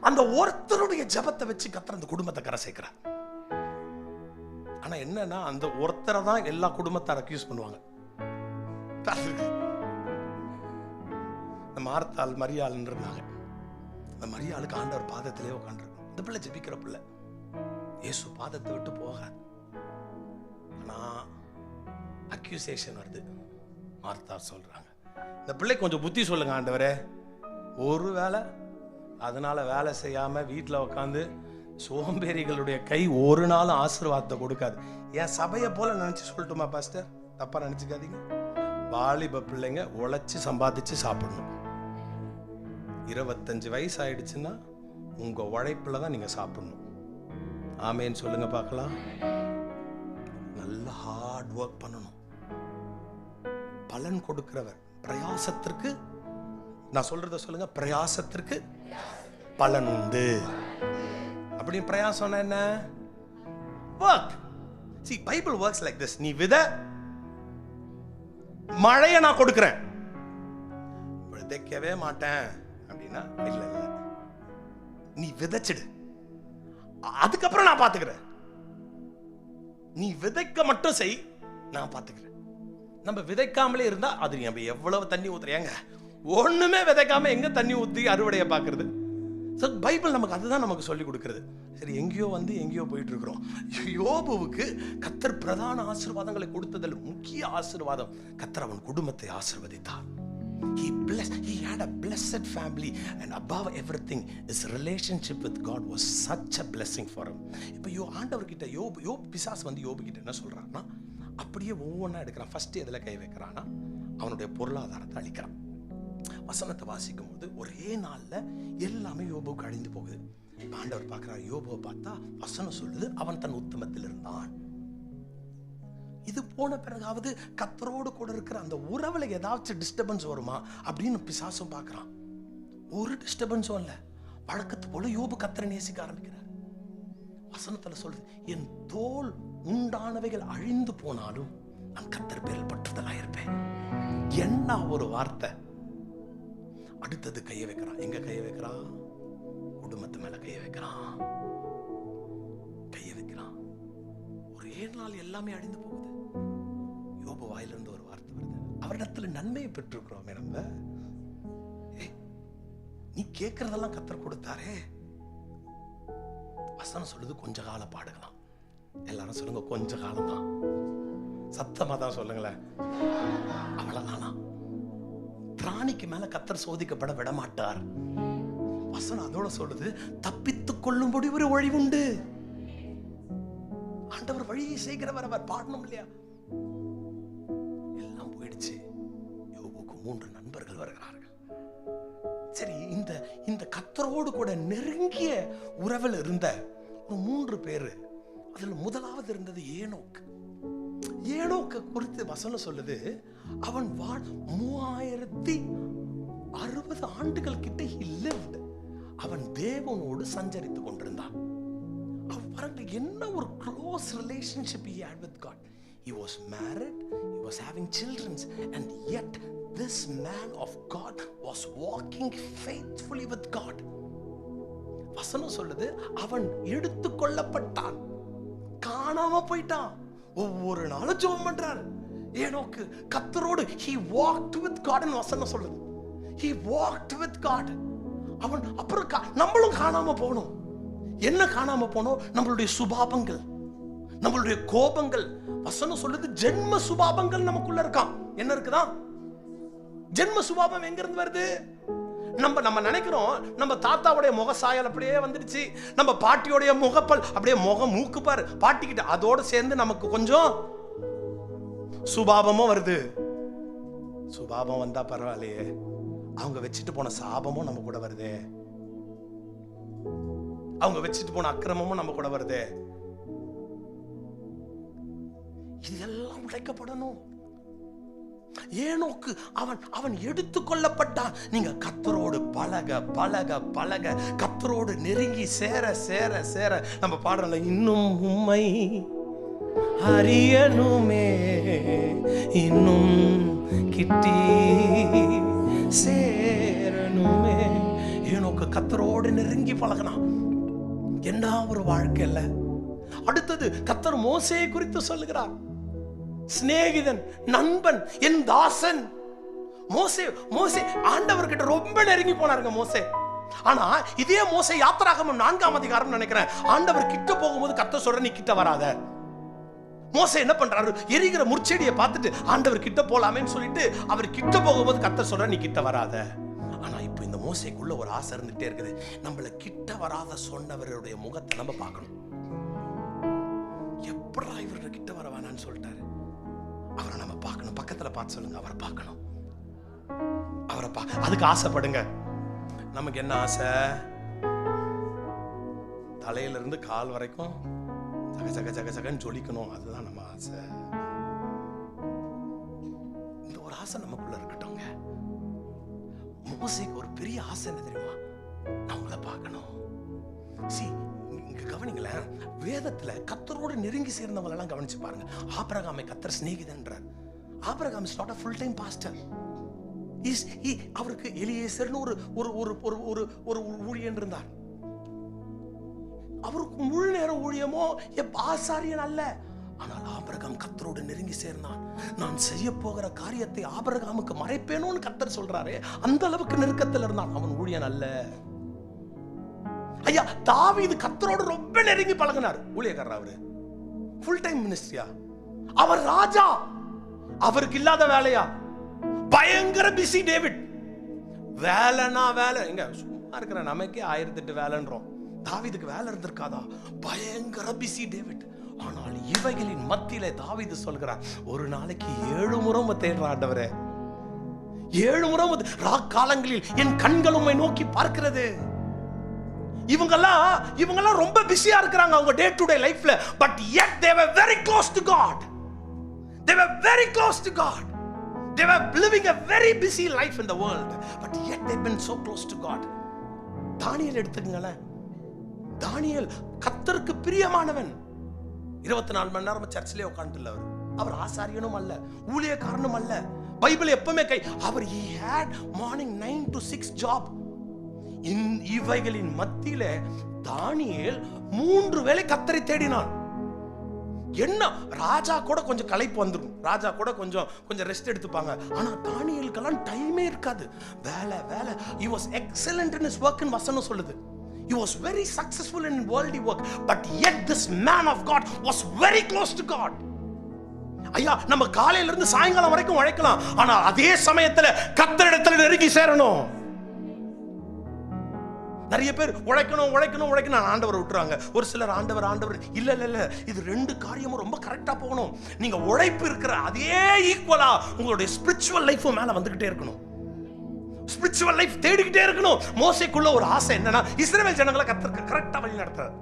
Speaker 1: அந்த ஒருத்தருடைய ஜபத்தை வச்சு கர்த்தர் அந்த குடும்பத்தை கரை சேர்க்கிறார். ஆனா என்னன்னா, அந்த ஒருத்தரை தான் எல்லா குடும்பத்தார் அக்யூஸ் பண்ணுவாங்க. மார்த்தாள் மரியாள் இருந்தாங்க. அந்த மரியாளுக்கு ஆண்டவர் பாதத்திலே உட்காந்துருக்கு. இந்த பிள்ளை ஜெபிக்கிற பிள்ளை, இயேசு பாதத்தை விட்டு போக. ஆனா அக்யூசேஷன் வருது. மார்த்தாள் சொல்றாங்க, இந்த பிள்ளை கொஞ்சம் புத்தி சொல்லுங்க ஆண்டவரே. ஒருவேளை அதனால வேலை செய்யாம வீட்டில் உட்காந்து சோம்பேறிகளுடைய கை ஒரு நாள் ஆசீர்வாதத்தை கொடுக்காது. என் சபையை போல நினைச்சு சொல்லட்டுமா பாஸ்டர்? தப்பா நினைச்சுக்காதீங்க. வாலிப பிள்ளைங்க உழைச்சி சம்பாதிச்சு சாப்பிடணும். 25 வயசு ஆயிடுச்சுன்னா உங்க உழைப்புல தான் நீங்க சாப்பிடணும். ஆமேன்னு சொல்லுங்க பார்க்கலாம். நல்ல ஹார்ட் ஒர்க் பண்ணணும். பலன் கொடுக்கிறவர். பிரயாசத்திற்கு, நான் சொல்றத சொல்லுங்க, பிரயாசத்திற்கு பலன் உண்டு. அப்படி பிரயாசம் என்ன? work. See, Bible works like this. நீ வித, மழையை நான் கொடுக்கிறேன், விதைக்கவே மாட்டேன் அப்படின்னா இல்ல இல்ல, நீ விதைச்சிடு, அதுக்கப்புறம் நான் பாத்துக்கிறேன். நீ விதைக்க மட்டும் செய், நான் பாத்துக்கிறேன். நம்ம விதைக்காமலே இருந்தா அது நம்ம எவ்வளவு தண்ணி ஊத்துறேங்க, ஒண்ணுமே விதைக்காம எங்க தண்ணி ஊத்தி அறுவடையை பாக்குறது? பைபிள் நமக்கு அதுதான் நமக்கு சொல்லி கொடுக்கிறது. சரி, எங்கேயோ வந்து எங்கேயோ போயிட்டு இருக்கிறோம். யோபுவுக்கு கர்த்தர் பிரதான ஆசீர்வாதங்களை கொடுத்ததில் முக்கிய ஆசீர்வாதம், கர்த்தர் அவன் குடும்பத்தை ஆசீர்வதித்தார். He had a blessed family, and above everything his relationship with God was such a blessing for him. இப்போ ஆண்டவர் கிட்ட யோபு பிசாசு வந்து யோபு கிட்ட என்ன சொல்றாருன்னா, அப்படியே ஒவ்வொன்றா எடுக்கிறான். ஃபர்ஸ்ட் எதுல கை வைக்கிறான்னா அவனுடைய பொருளாதாரத்தை அழிக்கிறான். வசனத்தை வாசிக்கும் போது ஒரே நாள்ல எல்லாமே யோபுக்கு அழிந்து போகுது. ஆண்டவர் பார்க்கிறார், யோபுவை பார்த்தா வசனம் சொல்லுது அவன் தன் உத்தமத்தில் இருந்தான். இது போன பிறகாவது கர்த்தரோடு கூட இருக்கிற அந்த உறவுல ஏதாச்சும் டிஸ்டர்பன்ஸ் வருமா அப்படின்னு பிசாசும் பார்க்கிறான். ஒரு டிஸ்டர்பன்ஸும் இல்லை. வழக்கத்து போல யோபு கர்த்தரை நேசிக்க ஆரம்பிக்கிறார். வசனத்துல சொல்லுது, என் தோல் உண்டானவைகள் அழிந்து போனாலும் நான் கர்த்தர் பேரில் பற்றுதலா இருப்பேன். என்ன ஒரு வார்த்தை! அடுத்தது கையை வைக்கிறான். எங்க கையை வைக்கிறான்? குடும்பத்து மேல கையை வைக்கிறான். கையை வைக்கிறான். ஒரே நாள் எல்லாமே அழிந்து போகுது. யோபு வாயிலிருந்து ஒரு வார்த்தை வருது, அவரிடத்துல நன்மையை பெற்றிருக்கிறோமே நம்ம. நீ கேட்கறதெல்லாம் கர்த்தர் கொடுத்தாரே. வசனம் சொல்லுது கொஞ்ச கால பாடுகளாம். எல்லாரும் சொல்லுங்க, கொஞ்ச காலம் தான். சத்தமா தான் சொல்லுங்களேன். அவ்வளவுதானா? பிராணிக்கு மேல கர்த்தர் சோதிக்கப்பட விட மாட்டார். வசனம் அதோட சொல்லுது, தப்பித்துக் கொள்ளும்படி ஒரு வழி உண்டு. ஆண்டவர் வழியை செய்கிறவர். அவர் பாடணும் இல்லையா? எல்லாம் போயிடுச்சு. யோபுக்கு 3 நண்பர்கள் வருகிறார்கள். சரி, இந்த கர்த்தரோடு கூட நெருங்கிய உறவில் இருந்த ஒரு 3 பேரு. அதுல முதலாவது இருந்தது ஏனோக்கு. ஏனோக்கு குறித்து வசனம் சொல்லுது, அவன் 3060 ஆண்டுகள் கிட்ட lived. அவன் தேவனோடு சஞ்சரித்துக் கொண்டிருந்தான். என்ன ஒரு close relationship he had with God. He was married, he was having children, and yet this man of God was walking faithfully with God. வசனம் சொல்லுது, அவன் எடுத்துக் கொள்ளப்பட்டான், காணாம போயிட்டான். ஒவ்வொரு நாளும் ஜெபம் பண்றார் ஏனோக்கு கர்த்தரோடு. he walked with God ன்னு வசனம் சொல்லுது. he walked with God. அவன் அப்புறம் நம்மளும் காணாம போனோம். என்ன காணாம போனோம்? நம்மளுடைய சுபாவங்கள், நம்மளுடைய கோபங்கள். வசனம் சொல்லுது, ஜென்ம சுபாவங்கள் நமக்குள்ள இருக்கான். என்ன இருக்குதா? ஜென்ம சுபாவம் எங்க இருந்து வருது? நம்ம நினைக்கிறோம் நம்ம தாத்தாவுடைய முக சாயல் அப்படியே வந்துடுச்சு, நம்ம பாட்டியோடைய முகப்பல் அப்படியே முகம் மூக்கு பாரு பாட்டிக்கிட்ட, அதோட சேர்ந்து நமக்கு கொஞ்சம் சுபாவமும் வருது. சுபாவம் வந்தா பரவாயில்லையே, அவங்க வச்சுட்டு போன சாபமும் நம்ம கூட வருதே, அவங்க வச்சுட்டு போன அக்கிரமமும் நம்ம கூட வருதே. இதெல்லாம் உடைக்கப்படணும். ஏனோக்கு அவன் எடுத்துக்கொள்ளப்பட்டான். நீங்க கர்த்தரோடு பழக பழக பழக, கர்த்தரோடு நெருங்கி சேர சேர சேர, நம்ம பாடுறோம்ல, இன்னும் உம்மை அறியணுமே, இன்னும் கிட்டி சேரணுமே. ஏனோக்கு கர்த்தரோடு நெருங்கி பழகலாம். என்ன ஒரு வாழ்க்கை இல்ல. அடுத்தது கர்த்தர் மோசேயை குறித்து சொல்லுகிறார். சிநேகிதன், நண்பன், என் தாசன். மோசே ஆண்டவர்கிட்ட ரொம்ப நெருங்கி போனாருங்க மோசே. ஆனா இதே மோசே யாத்திராகமம் 4ஆம் அதிகாரம் நினைக்கிறேன், ஆண்டவர் கிட்ட போகும்போது கர்த்தர் சொல்ற, நீ கிட்ட வராத. மோசே என்ன பண்றாரு? எரிகிற முற்செடியை பார்த்துட்டு ஆண்டவர் கிட்ட போலாமேன்னு சொல்லிட்டு அவர் கிட்ட போகும்போது கர்த்தர் சொல்ற, நீ கிட்ட வராத. ஆனா இப்போ இந்த மோசேக்குள்ள ஒரு ஆசை இருந்துட்டே இருக்குது. நம்மள கிட்ட வராத சொன்னவருடைய முகத்தை நம்ம பார்க்கணும். எப்படா இவர்கிட்ட கிட்ட வர வேணான்னு சொல்லிட்டாரு. அவரை நம்ம பார்க்கணும். பக்கத்துல பார்த்து சொல்லுங்க, அவரை பார்க்கணும். அவரை அதுக்கு ஆசைப்படுங்க. நமக்கு என்ன ஆசை? தலையில இருந்து கால் வரைக்கும் ஜக ஜக ஜக ஜகன்னு ஜொலிக்கணும். அதுதான் நம்ம ஆசை. இந்த ஒரு ஆசை நமக்குள்ள இருக்கட்டும்ங்க. மோசேக்கு ஒரு பெரிய ஆசை என்ன தெரியுமா? நம்மளை பார்க்கணும். கவனிங்களேன், வேதத்துல கர்த்தரோடு நெருங்கி சேர்ந்தவங்க எல்லாம் கவனிச்சு பாருங்க. ஆபிரகாமை கர்த்தர் சிநேகிதன்றார். Abraham is not a full time pastor. அவருக்கு எலியேசர்னு ஒரு ஊழியன் இருந்தார். அவருக்கு முழு நேர ஊழியமோ ஆசாரியன் அல்ல. ஆனால் ஆபிரகாம் கர்த்தரோடு நெருங்கி சேர்ந்தான். நான் செய்ய போகிற காரியத்தை ஆபிரகாமுக்கு மறைப்பேனோன்னு கர்த்தர் சொல்றாரு. அந்த அளவுக்கு நெருக்கத்தில் இருந்தான். அவன் ஊழியன் அல்ல. ஐயா, தாவீது கர்த்தரோடு ரொம்ப நெருங்கி பழகினார். ஊழியக்காரர் அவரு, ஃபுல் டைம் மினிஸ்ட்ரியா. அவர் ராஜா, அவருக்கு இல்லாத வேலையா? பயங்கர பிஸி டேவிட். வேலைனா வேலை. எங்க சும்மா இருக்கிற நமக்கே 1008 வேலைன்றோம். தாவீதுக்கு வேலை இருந்திருக்காதா? பயங்கர பிஸி டேவிட். ஆனால் இவைகளின் மத்தியிலே தாவீது சொல்கிறார், ஒரு நாளைக்கு 7 முறை தேடுற ஆண்டவரே, 7 முறை காலங்களில் என் கண்கள் உம்மை நோக்கி பார்க்கிறது. இவங்கெல்லாம் ரொம்ப பிஸியா இருக்கிறாங்க அவங்க டே டு டே லைஃப்ல, but yet they were very close to God. They were very close to God. They were living a very busy life in the world, but yet they've been so close to God. தானியேல் எடுத்துக்கங்களேன். தானியேல் கர்த்தருக்கு பிரியமானவன். 24 மணி நேரம் சர்ச்சிலே உட்கார்ந்துல அவர் ஆசாரியனும் அல்ல, ஊழியக்காரனும் அல்ல, Bible எப்பவுமே அவர் he had morning 9 to 6 job. இவைகளின் மத்தியிலே தானியேல் 3 வேளை கர்த்தரை தேடினான். என்ன ராஜா கூட கொஞ்சம் களைப்பு வந்துடும், ராஜா கூட கொஞ்சம் ரெஸ்ட் எடுத்துப்பாங்க. ஆனா தானியேலுக்கெல்லாம் டைமே இருக்காது, வேலை வேலை. he was excellent in his work ன்னு வசனம் சொல்லுது. he was very successful in worldly work, but yet this man of God was very close to God. ஐயா, நம்ம காலையில இருந்து சாயங்காலம் வரைக்கும் உழைக்கலாம், ஆனா அதே சமயத்துல கர்த்தரிடத்துல நெருங்கி சேரணும். நிறைய பேர் உழைக்கணும் ஆண்டவரை விட்டுறாங்க. ஒரு சிலர் ஆண்டவர் இல்ல இது 2 காரியமும் ரொம்ப கரெக்டா போகணும். நீங்க உழைப்பு இருக்கிற அதே ஈக்குவலா உங்களுடைய ஸ்பிரிச்சுவல் லைஃப் மேல வந்துகிட்டே இருக்கணும், ஸ்பிரிச்சுவல் லைஃப் தேடிக்கிட்டே இருக்கணும். மோசேக்குள்ள ஒரு ஆசை என்னன்னா, இஸ்ரவேல் ஜனங்களை கர்த்தர் கரெக்டா வழி நடத்துறார்,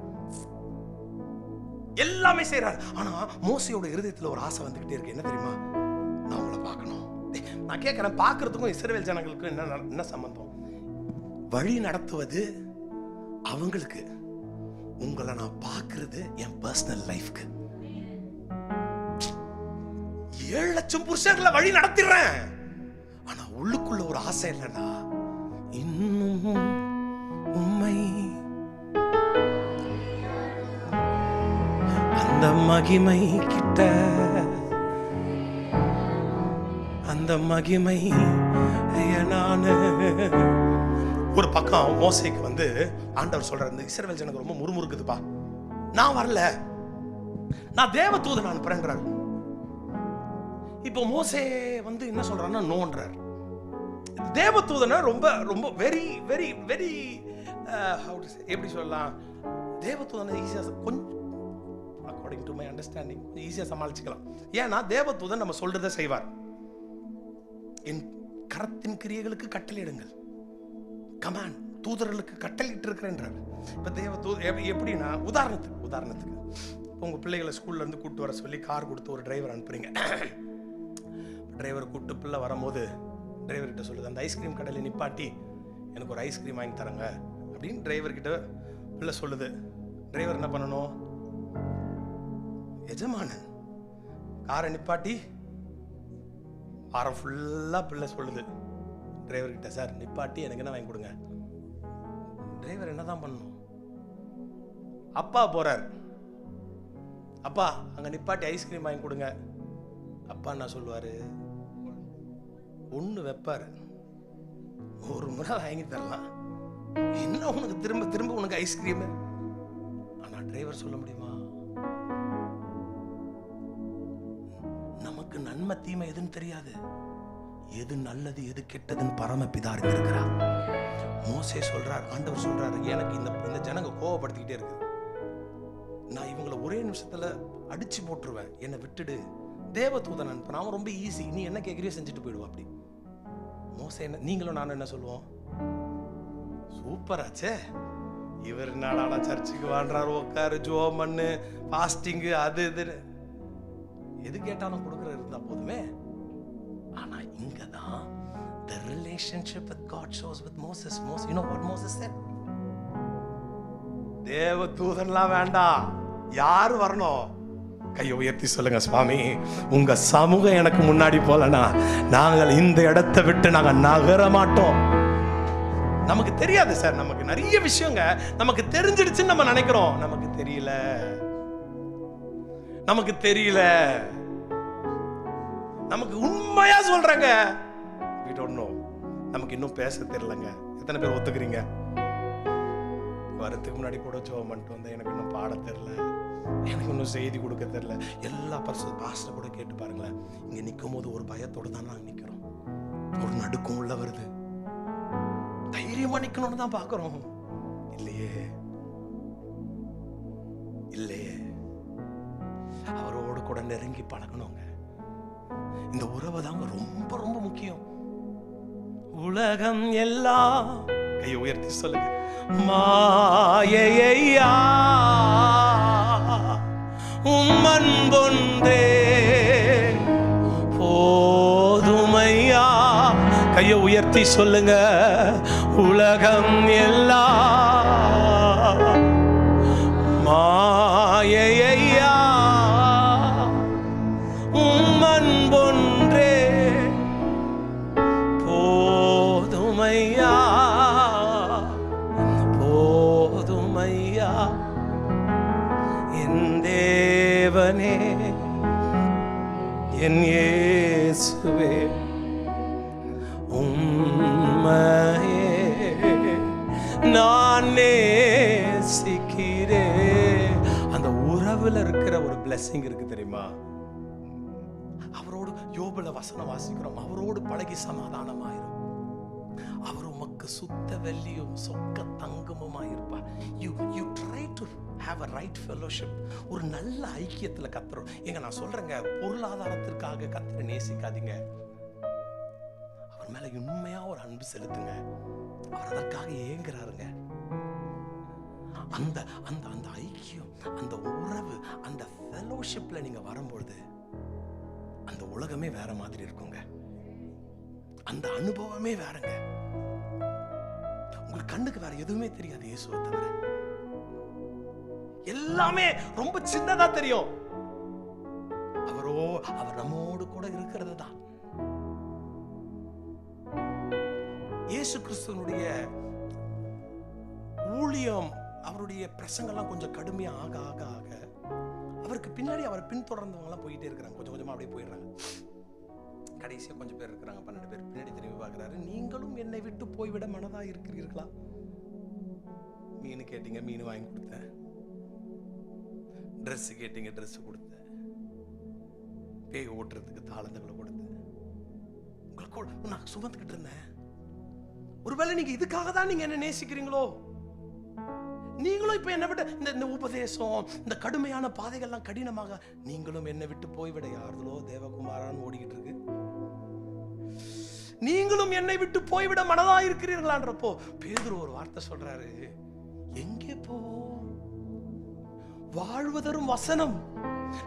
Speaker 1: எல்லாமே செய்யறாரு. ஆனா மோசேயோட இருதயத்துல ஒரு ஆசை வந்துகிட்டே இருக்கு. என்ன தெரியுமா? நான் உங்களை பார்க்கணும். நான் கேட்கிறேன், பார்க்கறதுக்கும் இஸ்ரவேல் ஜனங்களுக்கும் என்ன சம்பந்தம்? வழி நடத்துவது அவங்களுக்கு, உங்களை நான் பார்க்கிறது என் பர்சனல் லைஃப்க்கு. 7 லட்சம் புருஷர்களை வழி நடத்திடுறேன், ஆனா உள்ளுக்குள்ள ஒரு ஆசை இல்லைன்னா, இன்னும் உம்மை அந்த மகிமை கிட்ட, அந்த மகிமை நானு. ஒரு பக்கம் மோசேக்கு ஆண்டவர் சொல்றாரு, இந்த இஸ்ரவேல் ஜனங்க ரொம்ப முறுமுறுக்குதுப்பா, நான் வரல, நான் தேவதூதனை அனுப்புறேன்றாரு. இப்போ மோசே என்ன சொல்றாருன்னா நோன்றார். தேவதூதனை ரொம்ப ரொம்ப வெரி வெரி வெரி எப்படி சொல்லலாம், தேவதூதனை ஈஸியா கொஞ்சம் அக்கார்டிங் டு மை அண்டர்ஸ்டாண்டிங் ஈஸியா சமாளிச்சுக்கலாம். ஏன்னா தேவதூதன் நம்ம சொல்றதை செய்வார். என் கரத்தின் கிரியைகளுக்கு கட்டளையிடுங்கள், கமாண்ட், தூதர்களுக்கு கட்டளையிட்டு இருக்கிறேன்றார். இப்ப எப்படின்னா, உதாரணத்துக்கு உங்க பிள்ளைகளை ஸ்கூல்ல இருந்து கூட்டு வர சொல்லி கார் கொடுத்து ஒரு டிரைவர் அனுப்புறீங்க. டிரைவர் கூட்டு பிள்ளை வரும்போது டிரைவர் கிட்ட சொல்லுது, அந்த ஐஸ்கிரீம் கடையில் நிப்பாட்டி எனக்கு ஒரு ஐஸ்கிரீம் வாங்கி தரங்க அப்படின்னு டிரைவர் கிட்ட பிள்ளை சொல்லுது. டிரைவர் என்ன பண்ணணும்? எஜமானன் காரை நிப்பாட்டி வாரம் ஃபுல்லா பிள்ளை சொல்லுது டிரைவர் கிட்ட, சார் நிப்பாட்டி எனக்கு என்ன வாங்கி கொடுங்க. டிரைவர் என்னதான் பண்ணணும்? அப்பா போறார், அப்பா அங்க நிப்பாட்டி ஐஸ்கிரீம் வாங்கி கொடுங்க. அப்பா என்ன சொல்லுவாரு? ஒண்ணு வைப்பாரு, ஒரு முறை வாங்கி தரலாம், என்ன உனக்கு திரும்ப திரும்ப உனக்கு ஐஸ்கிரீம். ஆனா டிரைவர் சொல்ல முடியுமா? நமக்கு நன்மை தீமை எதுன்னு தெரியாது, எது நல்லது எது கெட்டதுன்னு பரமபிதா இருக்கிறார். மோசே சொல்றார், ஆண்டவர் சொல்றாரு, எனக்கு இந்த ஜனங்க கோவப்படுத்திக்கிட்டே இருக்கு, நான் இவங்களை ஒரே நிமிஷத்துல அடிச்சு போட்டுருவேன், என்னை விட்டுடு. தேவதூதன் அனுப்புன, அவன் ரொம்ப ஈஸி, நீ என்ன கேட்கறியோ செஞ்சுட்டு போயிடுவா. அப்படி மோசே என்ன, நீங்களும் நானும் என்ன சொல்லுவோம்? சூப்பராச்சே, இவர் என்னடா சர்ச்சுக்கு வாழ்றாரு, உட்காரு ஜோம் பண்ணு, ஃபாஸ்டிங், அது இது எது கேட்டாலும் கொடுக்கறது இருந்தா போதுமே. ஆனா இங்கதான் the relationship with God shows with Moses. You know what Moses said? தேவதூதன்லாம் வேண்டாம், யார் வரணும்? கையை உயர்த்தி சொல்லுங்க, சுவாமி உங்க சமூகம் எனக்கு முன்னாடி போலனா நாங்கள் இந்த இடத்தை விட்டு நாங்க நகர மாட்டோம். நமக்கு தெரியாது சார், நமக்கு நிறைய விஷயங்க நமக்கு தெரிஞ்சிடுச்சுன்னு நம்ம நினைக்கிறோம். நமக்கு தெரியல, நமக்கு உண்மையா சொல்றேங்க, we don't know. நமக்கு இன்னும் பேச தெரியலங்க. எத்தனை பேர் ஒத்துக்கிறீங்க? வரத்துக்கு முன்னாடி கூட ஜெபம் பண்ணிட்டு வந்தேன், எனக்கு இன்னும் பாட தெரியல, எனக்கு இன்னும் செய்தி கொடுக்க தெரியல. எல்லா பாஸ்டர் கூட கேட்டு பாருங்களேன், இங்க நிற்கும் போது ஒரு பயத்தோடு தான் நாங்கள் நிற்கிறோம், ஒரு நடுக்கம் உள்ள வருது, தைரியமா நிக்கணும்னு தான் பாக்குறோம். இல்லையே அவரோடு கூட நெருங்கி பழகணுங்க. இந்த உறவு தாங்க ரொம்ப ரொம்ப முக்கியம். உலகம் எல்லாம், கையை உயர்த்தி சொல்லுங்க, மாயையா உம்மன்பொன்றே போதுமையா. கையை உயர்த்தி சொல்லுங்க, உலகம் எல்லாம் மாயையா உம்மன்பொன்றே போதுமையா போதுமையா. என் தேவனே என் இயேசுவே உம்மையே நான் நேசிக்கிறேன். அந்த உறவுல இருக்கிற ஒரு blessing இருக்கு தெரியுமா? அவரோடு யோபுல வசனம் வாசிக்கிறோம், அவரோடு பழகி சமாதானமாயிரும். அவர் உமக்கு சுத்த வெள்ளியும் சொக்க தங்கமுமாயிருப்பார். You try to have a right fellowship. ஒரு நல்ல ஐக்கியத்துல கத்தரும். எங்க நான் சொல்றேங்க, பொருளாதாரத்திற்காக கத்தரை நேசிக்காதீங்க. அவர் மேல உண்மையா ஒரு அன்பு செலுத்துங்க. அவர் அதற்காக ஏங்குறாருங்க. அந்த அந்த அந்த ஐக்கியம், அந்த உறவு, அந்த ஃபெலோஷிப்ல நீங்க வரும்பொழுது அந்த உலகமே வேற மாதிரி இருக்குங்க. அந்த அனுபவமே வேறங்க. உங்களுக்கு கண்ணுக்கு வேற எதுவுமே தெரியாது இயேசுவை தவிர. எல்லாமே ரொம்ப சின்னதா தெரியும். அவர் நம்மோடு கூட இருக்கிறது தான். இயேசு கிறிஸ்துவனுடைய ஊழியம், அவருடைய பிரசங்கெல்லாம் கொஞ்சம் கடுமையா ஆக ஆக ஆக அவருக்கு பின்னாடி அவரை பின்தொடர்ந்தவங்க எல்லாம் போயிட்டே இருக்கிறாங்க. கொஞ்சம் கொஞ்சமா அப்படியே போயிடுறாங்க. கடைசியா கொஞ்சம் பேர் இருக்கிறாங்க, 12 பேர். பின்னாடி திரும்பி பார்க்கிறாரு, நீங்களும் என்னை விட்டு போய்விட மனதா இருக்கிறீர்களா? மீன் கேட்டீங்க, மீன் வாங்கி கொடுத்தேன். ட்ரெஸ் கேட்டீங்க, ட்ரெஸ் கொடுத்தேன். பேய் ஓட்டுறதுக்கு தாளந்துகளை கொடுத்தேன். உங்களுக்கு நான் சுமந்துக்கிட்டு இருந்தேன். ஒருவேளை நீங்க இதுக்காக தான் நீங்க என்ன நேசிக்கிறீங்களோ? நீங்களும் இப்ப என்ன விட்டு இந்த உபதேசம், இந்த கடுமையான பாதைகள்லாம் கடினமாக, நீங்களும் என்னை விட்டு போய்விட யாருதோ தேவகுமாரான்னு ஓடிக்கிட்டு இருக்கு. நீங்களும் என்னை விட்டு போய்விட மனதா இருக்கிறீர்களான்றப்போ பேதுரு ஒரு வார்த்தை சொல்றாரு, எங்கே போ வாழ்வதரும் வசனம்.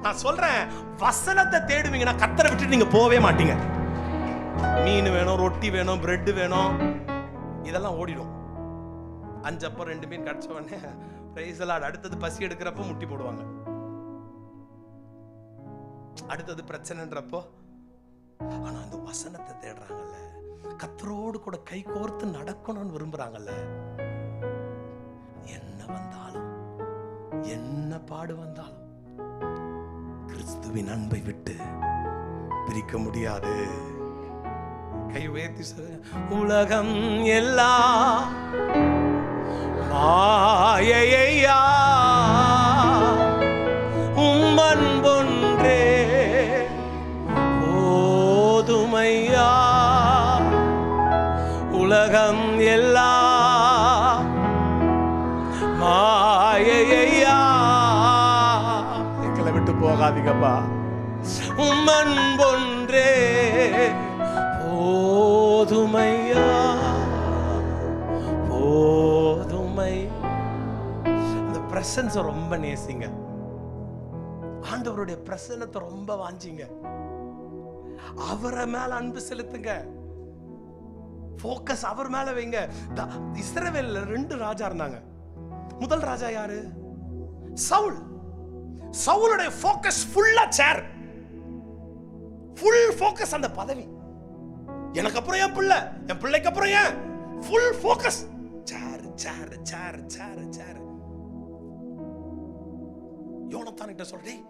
Speaker 1: நான் சொல்றேன், வசனத்தை தேடுவீங்கன்னா கர்த்தரை விட்டு நீங்க போவே மாட்டீங்க. மீன் வேணும், ரொட்டி வேணும், பிரெட் வேணும், இதெல்லாம் ஓடிடும். 5 அப்பம் 2 மீன் கிடைச்ச உடனே பிரைஸ் தி லார்ட். அடுத்தது பசி எடுக்கிறப்ப முட்டி போடுவாங்க. அடுத்தது பிரச்சனைன்றப்போ. ஆனா அந்த வசனத்தை தேடுறாங்கல்ல, கர்த்தரோடு கூட கை கோர்த்து நடக்கணும்னு விரும்புறாங்கல்ல, என்ன வந்தாலும் என்ன பாடு வந்தாலும் கிறிஸ்துவின் அன்பை விட்டு பிரிக்க முடியாது. கை உயர்த்தி சொல்லுங்க, உலகம் எல்லாம் மாயையா உம்மன்பொன்றே போதுமையா. உலகம் எல்லாம் மாயையா. எங்களை விட்டு போகாதீங்கப்பா. உம்மன்பொன்றே போதுமையா போதுமை. இந்த பிரசன்ஸ் ரொம்ப நேசிங்க. ஆண்டவருடைய பிரசன்னத்தை ரொம்ப வாஞ்சிங்க. அவரை மேல அன்பு செலுத்துங்க. ஃபோக்கஸ் அவர் மேல வைங்க. இஸ்ரவேல்ல 2 ராஜா இருந்தாங்க. முதல் ராஜா யாரு? சவுல். சவுலுடைய ஃபோக்கஸ் ஃபுல்லா சேர், ஃபுல் ஃபோக்கஸ் அந்த பதவி. எனக்கு அப்புறம் என் பிள்ளை, என் பிள்ளைக்கு அப்புறம் ஏன், ஃபுல் ஃபோக்கஸ் சேர் சேர் சேர் சேர் சேர். யோனத்தான் கிட்ட சொல்றேன்,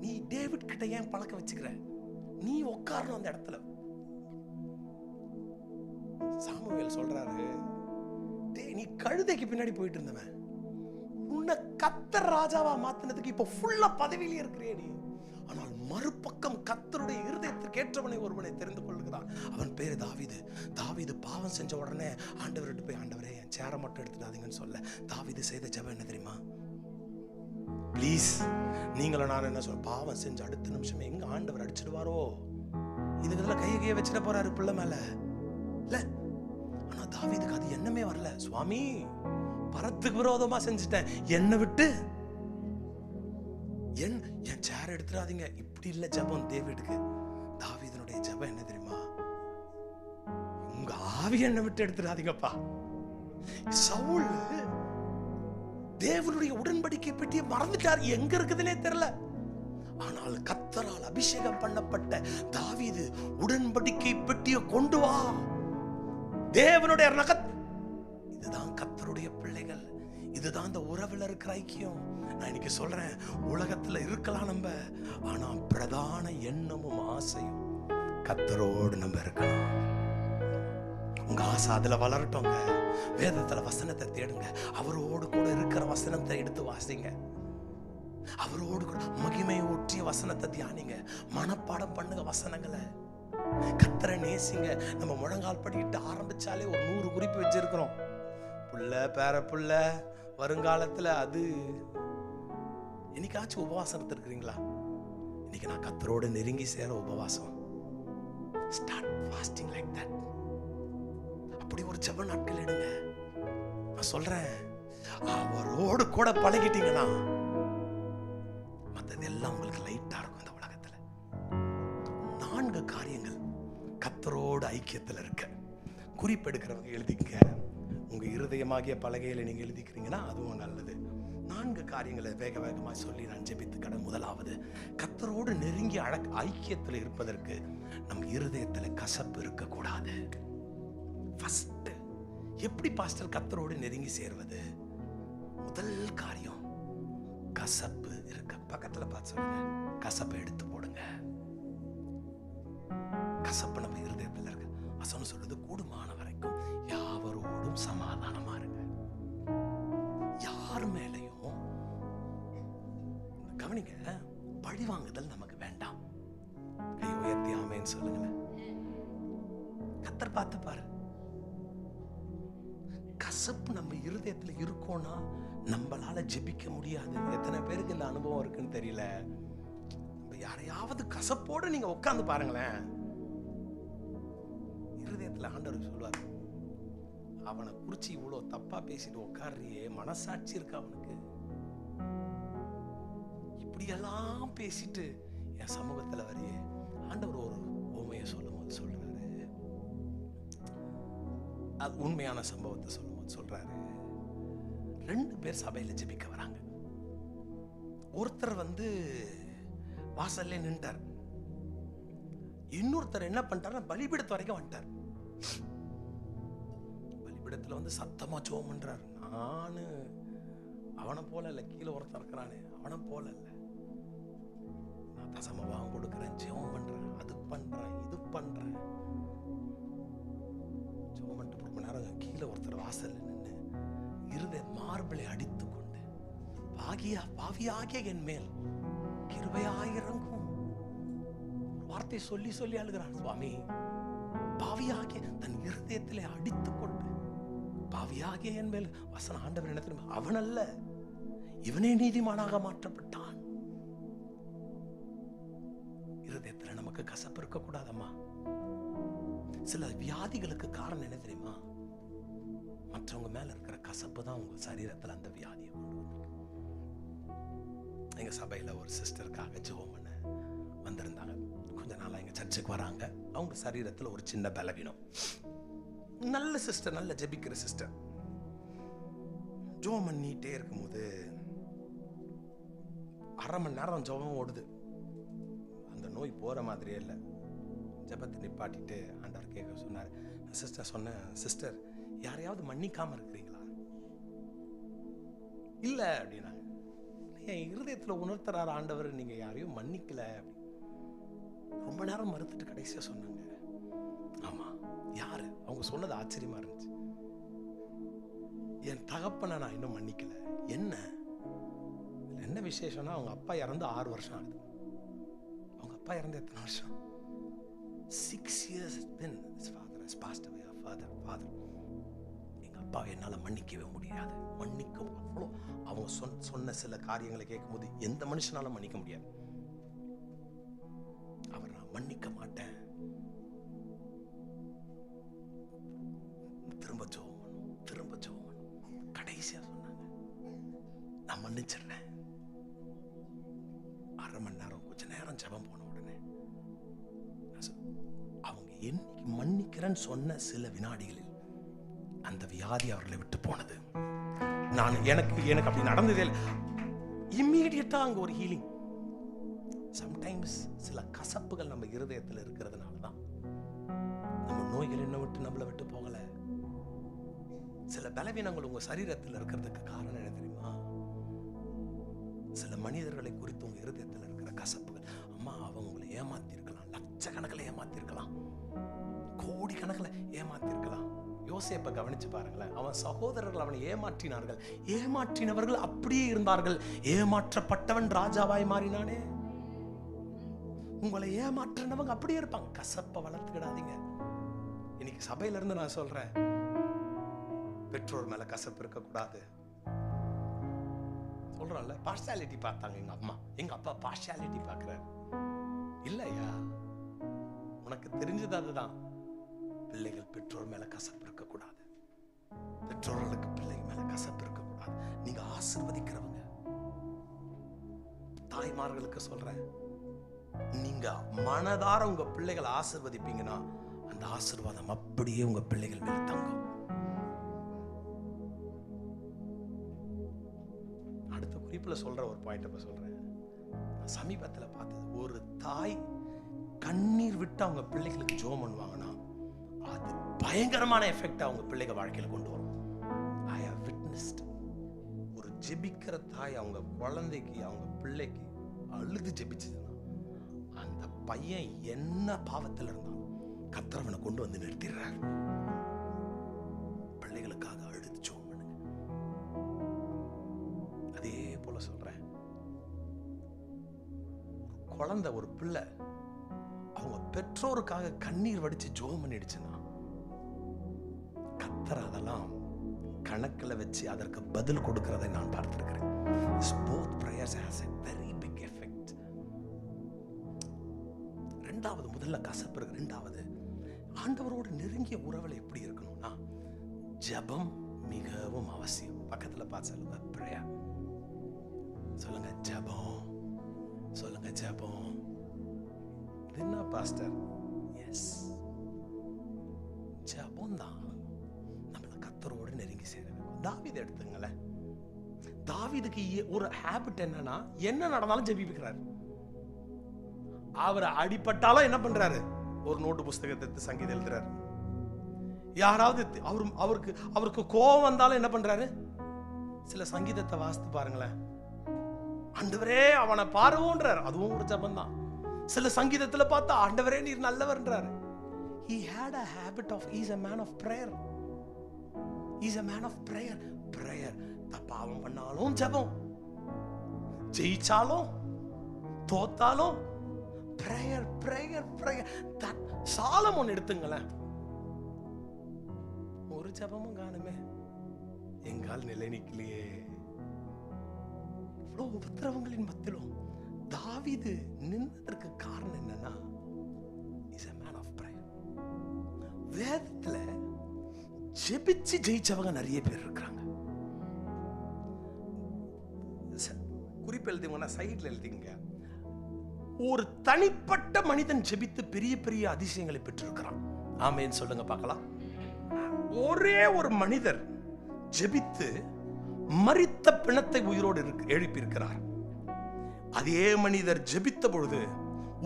Speaker 1: நீ டேவிட் கிட்ட ஏன் பழக்க வச்சுக்கிற? நீ உட்காரணும் அந்த இடத்துல. சாமுவேல் சொல்றாரு, டேய் நீ கழுதைக்கு பின்னாடி போயிட்டு இருந்தவன், உன்னை கர்த்தர் ராஜாவா மாத்தினதுக்கு இப்ப ஃபுல்லா பதவியிலே இருக்கிறே நீ. ஆனால் மறுபக்கம் கர்த்தருடைய இருதயத்திற்கு ஏற்றவனை ஒருவனை தெரிந்து கொள்கிறான். அவன் பேரு தாவீது. தாவீது பாவம் செஞ்ச உடனே ஆண்டவர்கிட்ட போய், ஆண்டவரே என் சேரை மட்டும் எடுத்துடாதீங்கன்னு சொல்ல, தாவீது செய்த ஜெபம் என்ன தெரியுமா? ப்ளீஸ், நீங்களும் நான் என்ன சொல்ல, பாவம் செஞ்சு அடுத்த நிமிஷமே எங்க ஆண்டவர் அடிச்சிடுவாரோ, இதுக்கு கையை வச்சிட போறாரு பிள்ளை மேல இல்ல. ஆனா தாவீதுக்கு அது எண்ணமே வரல. சுவாமி, பரத்துக்கு விரோதமா செஞ்சுட்டேன், என்னை விட்டு என் சேர் எடுத்துடாதீங்க. இப்படி இல்ல ஜெபம் தேவீதுக்கு. தாவீதுனுடைய ஜெபம் என்ன தெரியுமா? உங்க ஆவி என்னை விட்டு எடுத்துடாதீங்கப்பா. சவுல் தேவனுடைய உடன்படிக்கை பெட்டியை மறந்துட்டார், எங்க இருக்குதுன்னே தெரியல. ஆனால் கர்த்தரால் அபிஷேகம் பண்ணப்பட்ட தாவீது உடன்படிக்கை பெட்டியை கொண்டு வா, தேவனுடைய நகத். இதுதான் கர்த்தருடைய பிள்ளைகள், இதுதான் இந்த உறவுல இருக்கிற ஐக்கியம். நான் இன்னைக்கு சொல்றேன், உலகத்துல இருக்கலாம் நம்ம, ஆனா பிரதான எண்ணமும் ஆசையும் கர்த்தரோடு நம்ம இருக்கணும். உங்க ஆசை அதுல வளரட்டோங்க. வேதத்துல வசனத்தை தேடுங்க, அவரோடு கூட இருக்கிற வசனத்தை எடுத்து வாசிங்க, அவரோடு கூட மகிமை ஊற்றிய வசனத்தை தியானிங்க, மனப்பாடம் பண்ணுங்க வசனங்களை. கர்த்தரை நேசிங்க. நம்ம முழங்கால் படிக்கிட்டு ஆரம்பிச்சாலே ஒரு 100 குறிப்பு வச்சிருக்கிறோம். புள்ள பேர புள்ள வருங்காலத்துல அது. என்னைக்காச்சும் உபவாசம் இருக்கிறீங்களா? இன்னைக்கு நான் கர்த்தரோடு நெருங்கி சேர உபவாசம். Start fasting like that. அப்படி ஒரு ஜெப நாட்கள் எடுங்க. நான் சொல்றேன், அவரோடு கூட பழகிட்டீங்கன்னா மற்றது எல்லாம் உங்களுக்கு லைட்டா இருக்கும். இந்த உலகத்துல 4 காரியங்கள் கர்த்தரோடு ஐக்கியத்துல இருக்க. குறிப்பெடுக்கிறவங்க எழுதிக்க. உங்க இருதயமாகிய பலகையில நீங்க எழுதிக்கிறீங்கன்னா அதுவும் நல்லது. 4 காரியங்களை வேக வேகமாக சொல்லி நான் ஜெபித்து கடை. முதலாவது, கர்த்தரோடு நெருங்கி ஐக்கியத்தில் இருப்பதற்கு நம் இருதயத்துல கசப்பு இருக்கக்கூடாது. ஃபர்ஸ்ட், எப்படி பாஸ்டர் கர்த்தரோடு நெருங்கி சேர்வது? முதல் காரியம், கசப்பு இருக்க. பக்கத்துல பார்த்து சொல்லுங்க, கசப்பை எடுத்து போடுங்க. கசப்பு நம்ம இருதயத்தில் இருக்கு. வசனம் சொல்றது, கூடுமான வரைக்கும் யாவரோடும் சமாதானமா இருங்க. யார் மேலையும் கவனிங்க, பழி வாங்குதல் நமக்கு வேண்டாம். கை உயர்த்தி ஆமென் சொல்லுங்களேன். கர்த்தர் பார்த்து பாரு. கசப்பு நம்ம இருதயத்துல இருக்கோம்னா நம்மளால ஜெபிக்க முடியாது. எத்தனை பேருக்கு இந்த அனுபவம் இருக்குன்னு தெரியல. யாரையாவது கசப்போட நீங்க உட்கார்ந்து பாருங்களேன், இருதயத்துல ஆண்டவர் சொல்லுவார், அவனை குறிச்சு இவ்வளவு தப்பா பேசிட்டு உட்கார்றியே, மனசாட்சி இருக்கு அவனுக்கு? இப்படியெல்லாம் பேசிட்டு என் சமூகத்துல வரையே. ஆண்டவர் ஒரு உண்மையை சொல்லும் போது சொல்றாரு, அது உண்மையான சம்பவத்தை சொல்லும் போது சொல்றாரு, 2 பேர் சபையில ஜெபிக்க வராங்க. ஒருத்தர் வாசல்ல நின்றார். இன்னொருத்தர் என்ன பண்ணிட்டார், பலிபீடத்து வரைக்கும் வந்துட்டார். பலிபீடத்துல சத்தமா ஜெபம் பண்றார். நானு அவனை போல இல்ல, கீழே ஒருத்தர் இருக்கிறானே அவனை போல இல்ல, நான் தசமபாகம் கொடுக்கிறேன், ஜெபம் பண்றேன், அது பண்றேன், இது பண்றேன். ஜெபம் பண்ணிட்டு ரொம்ப நேரம் கீழே ஒருத்தர் வாசல்ல நின்று இருதய மார்பிளை அடித்து கொண்டு, பாவியாகிய என் மேல் கிருபையாயிரங்கும் வார்த்தை சொல்லி சொல்லி அழுகிறான். சுவாமி, பாவியாகிய தன் இருதயத்திலே அடித்துக் கொண்டு, பாவியாகிய என் மேல் வசன ஆண்டவர் என்ன தெரியுமா, அவன் அல்ல இவனே நீதிமானாக மாற்றப்பட்டான். இருதயத்துல நமக்கு கசப்பு இருக்க கூடாதம்மா. சில வியாதிகளுக்கு காரணம் என்ன தெரியுமா, மற்றவங்க மேல இருக்கிற கசப்பு தான் உங்க சரீரத்துல அந்த வியாதியை கொண்டு வந்து. எங்க சபையில ஒரு சிஸ்டருக்காக ஜெபம் பண்ண வந்திருந்தாங்க. கொஞ்ச நாளா எங்க சர்ச்சுக்கு வராங்க. அவங்க சரீரத்துல ஒரு சின்ன பலவீனம். நல்ல சிஸ்டர், நல்ல ஜெபிக்கிற சிஸ்டர். ஜெபம் பண்ணிட்டே இருக்கும்போது 1/2 மணி நேரம் ஜெபம் ஓடுது. அந்த நோய் போற மாதிரியே இல்லை. ஜெபத்தை நிப்பாட்டிட்டு ஆண்டவர் கேட்க சொன்னார். சிஸ்டர் சொன்னேன், சிஸ்டர் யாரையாவது மன்னிக்காம இருக்கிறீங்களா? இல்ல அப்படின்னா, என் இருதயத்துல உணர்த்துறாரு ஆண்டவர், நீங்க யாரையும் மன்னிக்கல. ரொம்ப நேரம் மறுத்துட்டு கடைசியா சொன்னாங்க, ஆமா. யாரு? அவங்க சொன்னது ஆச்சரியமா இருந்துச்சு. என் தகப்பனை நான் இன்னும் மன்னிக்கல. என்ன விசேஷம்னா, அவங்க அப்பா இறந்து 6 வருஷம் ஆகுது. அவங்க அப்பா இறந்து எத்தனை வருஷம்? 6 years has been his father has passed away. Father. எங்க அப்பாவை என்னால் மன்னிக்கவே முடியாது. மன்னிக்கும் அவ்வளோ அவங்க சொன்ன சில காரியங்களை கேட்கும்போது எந்த மனுஷனாலும் மன்னிக்க முடியாது. அவர் நான் மன்னிக்க மாட்டேன், திரும்ப ஜெபம் கடைசியா சொன்னாங்க, நான் மன்னிச்சிடுறேன். அரை மணி நேரம் கொஞ்ச நேரம் ஜெபம் போன உடனே அவங்க என்னைக்கு மன்னிக்கிறேன்னு சொன்ன சில வினாடிகளில் அந்த வியாதி அவர்களை விட்டு போனது. எனக்கு அப்படி நடந்ததே இல்லை. இம்மீடியட்டா அங்க ஒரு ஹீலிங். சம்டைம்ஸ் சில கசப்புகள் நம்ம இருதயத்தில் இருக்கிறதுனால தான் நம்ம நோய்கள் என்ன விட்டு நம்மளை விட்டு போகல. சில பலவீனங்கள் உங்க சரீரத்தில் இருக்கிறதுக்கு காரணம் என்ன தெரியுமா? சில மனிதர்களை குறித்து உங்க இருதயத்தில் இருக்கிற கசப்புகள். அம்மா அவங்க உங்களை ஏமாத்திருக்கலாம், லட்சக்கணக்கில் ஏமாத்திருக்கலாம், கோடிக்கணக்கில் ஏமாத்திருக்கலாம். யோசேப்பை கவனிச்சு பாருங்களேன். அவன் சகோதரர்கள் அவனை ஏமாற்றினார்கள், ஏமாற்றினவர்கள் அப்படியே இருந்தார்கள். ஏமாற்றப்பட்டவன் ராஜாவாய் மாறினானே. உங்களை ஏமாற்றினவங்க அப்படியே இருப்பாங்க. கசப்பை வளர்த்துக்கிடாதீங்க. இன்னைக்கு சபையில இருந்து நான் சொல்றேன், பெற்றோர் மேல கசப்பு இருக்கக்கூடாது. சொல்றோம்ல, பார்ஷியாலிட்டி பார்த்தாங்க எங்க அம்மா, எங்க அப்பா பார்ஷியாலிட்டி பார்க்கிறார். இல்லையா, உனக்கு தெரிஞ்சது அதுதான். பிள்ளைகள் பெற்றோர் மேல கசப்பு இருக்கக்கூடாது. பெற்றோர்களுக்கு பிள்ளைங்க மேல கசப்பு இருக்கக்கூடாது. நீங்க ஆசீர்வதிக்கிறவங்க. தாய்மார்களுக்கு சொல்றேன், நீங்க மனதார உங்க பிள்ளைகளை ஆசீர்வதிப்பீங்கன்னா அந்த ஆசீர்வாதம் அப்படியே உங்க பிள்ளைகள் மேல தங்கும். அடுத்த குறிப்புல சொல்ற ஒரு பாயிண்ட் சொல்றேன். சமீபத்துல பார்த்தது, ஒரு தாய் கண்ணீர் விட்டு அவங்க பிள்ளைகளுக்கு ஜெபம் பண்ணுவாங்கன்னா அது பயங்கரமான எஃபெக்ட் அவங்க பிள்ளைங்க வாழ்க்கையில கொண்டு வரும். I have witnessed. ஒரு ஜெபிக்கிற தாய் அவங்க குழந்தைக்கு, அவங்க பிள்ளைக்கு அழுது ஜெபிச்சதுன்னா அந்த பையன் என்ன பாவத்தில் இருந்தாலும் கர்த்தர் அவனை கொண்டு வந்து நிறுத்திடுறார். பிள்ளைகளுக்காக அழுது ஜெபம் பண்ணுங்க. அதே போல சொல்றேன், ஒரு குழந்தை, ஒரு பிள்ளை அவங்க பெற்றோருக்காக கண்ணீர் வடிச்சு ஜெபம் பண்ணிடுச்சுன்னா கர்த்தர் அதெல்லாம் கணக்கில் வச்சு அதற்கு பதில் கொடுக்கிறதை நான் பார்த்திருக்கிறேன். Both prayers has a very big effect. ரெண்டாவது, முதல்ல கசப்பு இருக்கு. ரெண்டாவது, ஆண்டவரோடு நெருங்கிய உறவுல எப்படி இருக்கணும்னா ஜெபம் மிகவும் அவசியம். பக்கத்துல பார்த்து சொல்லுங்க, prayer. சொல்லுங்க ஜெபம், சொல்லுங்க ஜெபம். என்ன பாஸ்டர்? எஸ், ஜெபம் தான் நம்மள கர்த்தரோடு நெருங்கி சேர வைக்கும். தாவீது எடுத்துங்களேன். தாவீதுக்கு ஒரு ஹேபிட் என்னன்னா, என்ன நடந்தாலும் ஜெபிக்கிறார். அவர் அடிபட்டாலும் என்ன பண்றாரு? ஒரு நோட்டு புஸ்தகத்தை எடுத்து சங்கீதம் எழுதுறாரு. யாராவது அவருக்கு கோபம் வந்தாலும் என்ன பண்றாரு? சில சங்கீதத்தை வாசித்து பாருங்களேன். ஆண்டவரே அவனை பாருவோன்றார். அதுவும் ஒரு ஜெபம் தான். சில சங்கீதத்துல பார்த்தா ஆண்டவரே நீர் நல்லவர்ன்றார். He had a habit of, he's a man of prayer. He's a man of prayer. Prayer. பாவம் பண்ணாலும் ஜெபம், ஜெயிச்சாலும் தோத்தாலும் prayer, prayer, prayer. சாலமோன் எடுத்துங்களேன், ஒரு ஜெபமும் காணுமே, எங்கால் நிலை நிக்கலையே. இவ்வளவு உபத்திரவங்களின் மத்தியிலும் தாவீது நின்றதற்கு காரணம் என்னன்னா, is a man of prayer. வேதத்துல ஜெபிச்சு ஜெயிச்சவங்க நிறைய பேர் இருக்காங்க. குறிப்பு எழுதிங்கன்னா சைட்ல எழுதிங்க. ஒரு தனிப்பட்ட மனிதன் ஜெபித்து பெரிய பெரிய அதிசயங்களை பெற்றிருக்கிறான். ஆமென் சொல்லுங்க பார்க்கலாம். ஒரே ஒரு மனிதர் ஜெபித்து மரித்த பிணத்தை உயிரோடு எழுப்பி இருக்கிறார். அதே மனிதர் ஜெபித்த பொழுது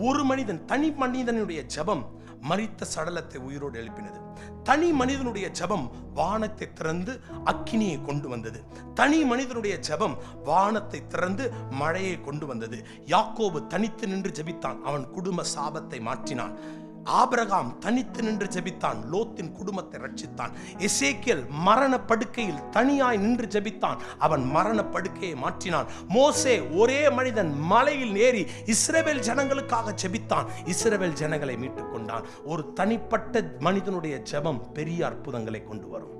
Speaker 1: ஒரு மனிதன், தனி மனிதனுடைய ஜெபம் மரித்த சடலத்தை உயிரோடு எழுப்பினது. தனி மனிதனுடைய ஜெபம் வானத்தை திறந்து அக்கினியை கொண்டு வந்தது. தனி மனிதனுடைய ஜெபம் வானத்தை திறந்து மழையை கொண்டு வந்தது. யாக்கோபு தனித்து நின்று ஜெபித்தான், அவன் குடும்ப சாபத்தை மாற்றினான். ஆபிரகாம் தனித்து நின்று ஜெபித்தான், லோத்தின் குடும்பத்தை ரட்சித்தான். எசேக்கியேல் மரண படுக்கையில் தனியாய் நின்று ஜெபித்தான், அவன் மரண படுக்கையை மாற்றினான். மோசே ஒரே மனிதன் மலையில் ஏறி இஸ்ரவேல் ஜனங்களுக்காக ஜெபித்தான், இஸ்ரவேல் ஜனங்களை மீட்டுக் கொண்டான். ஒரு தனிப்பட்ட மனிதனுடைய ஜெபம் பெரிய அற்புதங்களை கொண்டு வரும்.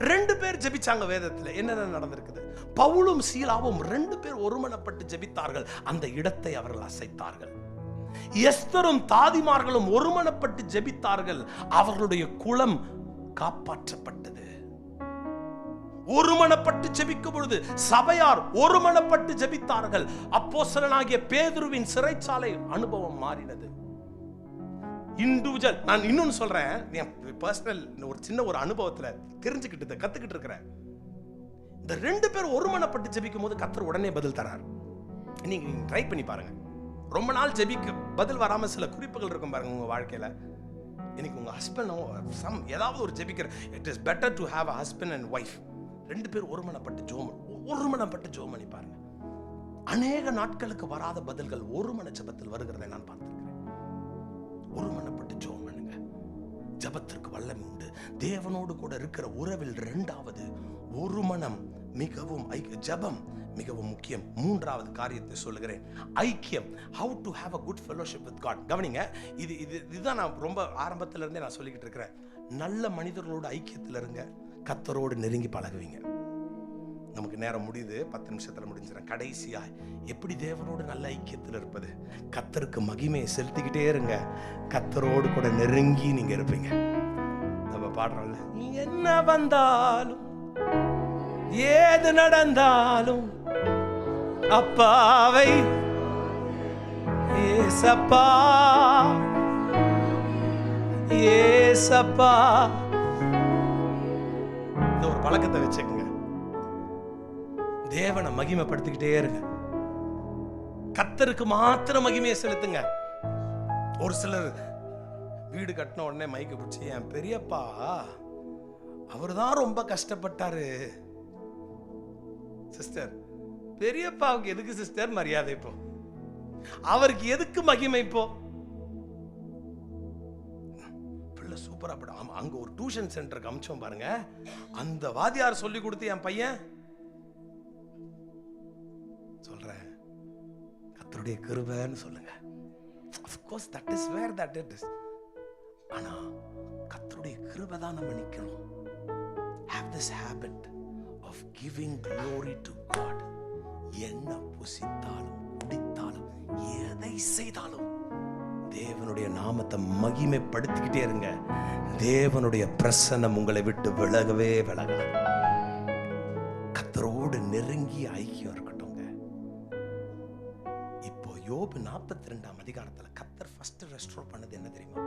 Speaker 1: 2 பேர் ஜெபிச்சாங்க. வேதத்துல என்ன நடந்திருக்குது? பவுலும் சீலாவும் 2 பேர் ஒருமனப்பட்டு ஜெபித்தார்கள். அந்த இடத்தை அவர்கள் அசைத்தார்கள். எஸ்தரும் தாதிமார்களும் ஒருமனப்பட்டு ஜெபித்தார்கள். அவர்களுடைய குலம் காப்பாற்றப்பட்டது. ஒருமனப்பட்டு ஜெபிக்கும் பொழுது சபையார் ஒருமனப்பட்டு ஜெபித்தார்கள். அப்போஸ்தலனாகிய பேதுருவின் சிறைச்சாலை அனுபவம் மாறினது. இண்டிவிஜுவல். நான் இன்னொன்னு சொல்றேன், பர்சனல் ஒரு சின்ன ஒரு அனுபவத்துல தெரிஞ்சுக்கிட்டு கத்துக்கிட்டு இருக்கிறேன். இந்த 2 பேர் ஒருமனப்பட்டு ஜெபிக்கும் போது கர்த்தர் உடனே பதில் தரார். நீங்க ட்ரை பண்ணி பாருங்க. ரொம்ப நாள் ஜெபிக்க பதில் வராம சில குறிப்புகள் இருக்கும் பாருங்க உங்க வாழ்க்கையில. இன்னைக்கு உங்க ஹஸ்பண்ட் ஏதாவது ஒரு ஜெபிக்கிற, it is better to have a husband and wife. 2 பேர் ஒருமனப்பட்டு ஜெபம் பண்ணி பாருங்க. அநேக நாட்களுக்கு வராத பதில்கள் ஒருமன ஜெபத்தில் வருகிறதை நான் பார்த்திருக்கிறேன். ஒருமனப்பட்டு ஜெபம் பண்ணுங்க. ஜெபத்திற்கு வல்லமை உண்டு. தேவனோடு கூட இருக்கிற உறவில் 2வது ஒருமனம் மிகவும் ஜெபம் மிகவும் முக்கியம். 3வது காரியத்தை சொல்லுகிறேன், ஐக்கியம். how to have a good fellowship with God. கவனிங்க, இதுதான் நான் ரொம்ப ஆரம்பத்துல இருந்தே நான் சொல்லிக்கிட்டு இருக்கிறேன். நல்ல மனிதர்களோட ஐக்கியத்துல இருங்க, கர்த்தரோடு நெருங்கி பழகுவீங்க. நமக்கு நேரம் முடியுது, 10 நிமிஷத்துல முடிஞ்சிடும். கடைசியா எப்படி தேவனோடு நல்ல ஐக்கியத்தில் இருப்பது? கர்த்தருக்கு மகிமையை செலுத்திக்கிட்டே இருங்க, கர்த்தரோடு கூட நெருங்கி நீங்க இருப்பீங்க. நம்ம பாடுறோம்ல, என்ன வந்தாலும் ஏது நடந்தாலும் அப்பாவை ஏசப்பா ஏசப்பா. இந்த ஒரு பழக்கத்தை வச்சுக்கங்க. தேவனை மகிமைப்படுத்திக்கிட்டே இருங்க, கர்த்தருக்கு மாத்திரம் மகிமையை செலுத்துங்க. ஒரு சிலர் வீடு கட்டின உடனே மைக்க பிடிச்சி, என் பெரியப்பா அவர்தான் ரொம்ப கஷ்டப்பட்டாரு. சிஸ்டர், பெரியப்பாவுக்கு எதுக்கு சிஸ்டர் மரியாதை? இப்போ அவருக்கு எதுக்கு மகிமை? இப்போ பிள்ளை சூப்பரா படம். அங்க ஒரு டியூஷன் சென்டருக்கு அமிச்சோம் பாருங்க, அந்த வாத்தியார் சொல்லி கொடுத்து என் பையன் சொல்றேன், கர்த்தருடைய கிருபைன்னு சொல்லுங்க. of course that is where that it is. ஆனா கர்த்தருடைய கிருபை தான் நம்ம நிக்கணும். have this habit of giving glory to God. என்ன புசித்தாலும் குடித்தாலும் எதை செய்தாலும் தேவனுடைய நாமத்தை மகிமைப்படுத்திக்கிட்டே இருங்க. தேவனுடைய பிரசன்னம் உங்களை விட்டு விலகவே விலகாது. கர்த்தரோடு நெருங்கி ஐக்கியம் இருக்கட்டும்ங்க. இப்போ யோபு 42ஆம் அதிகாரத்துல கர்த்தர் ஃபர்ஸ்ட் ரெஸ்டோர் பண்ணது என்ன தெரியுமா?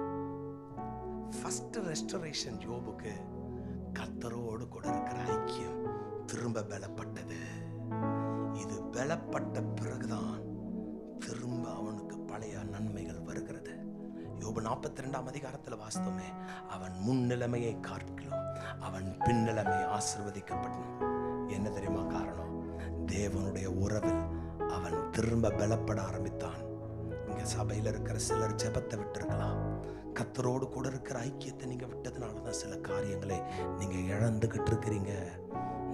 Speaker 1: ஃபர்ஸ்ட் ரெஸ்டோரேஷன் யோபுக்கு கர்த்தரோடு கூட இருக்கிற ஐக்கியம் திரும்ப பலப்பட்டது. இது பலப்பட்ட பிறகுதான் திரும்ப அவனுக்கு பழைய நன்மைகள் வருகிறது. யோபு 42ஆம் அதிகாரத்தில் வாஸ்தவமே, அவன் முன்னிலைமையை காட்டிலும் அவன் பின்னிலைமை ஆசீர்வதிக்கப்பட்டான். என்ன தெரியுமா காரணம்? தேவனுடைய உறவில் அவன் திரும்ப பலப்பட ஆரம்பித்தான். இங்க சபையில் இருக்கிற சிலர் ஜெபத்தை விட்டு இருக்கலாம். கர்த்தரோடு கூட இருக்கிற ஐக்கியத்தை நீங்க விட்டதுனாலதான் சில காரியங்களை நீங்க இழந்துகிட்டு இருக்கிறீங்க.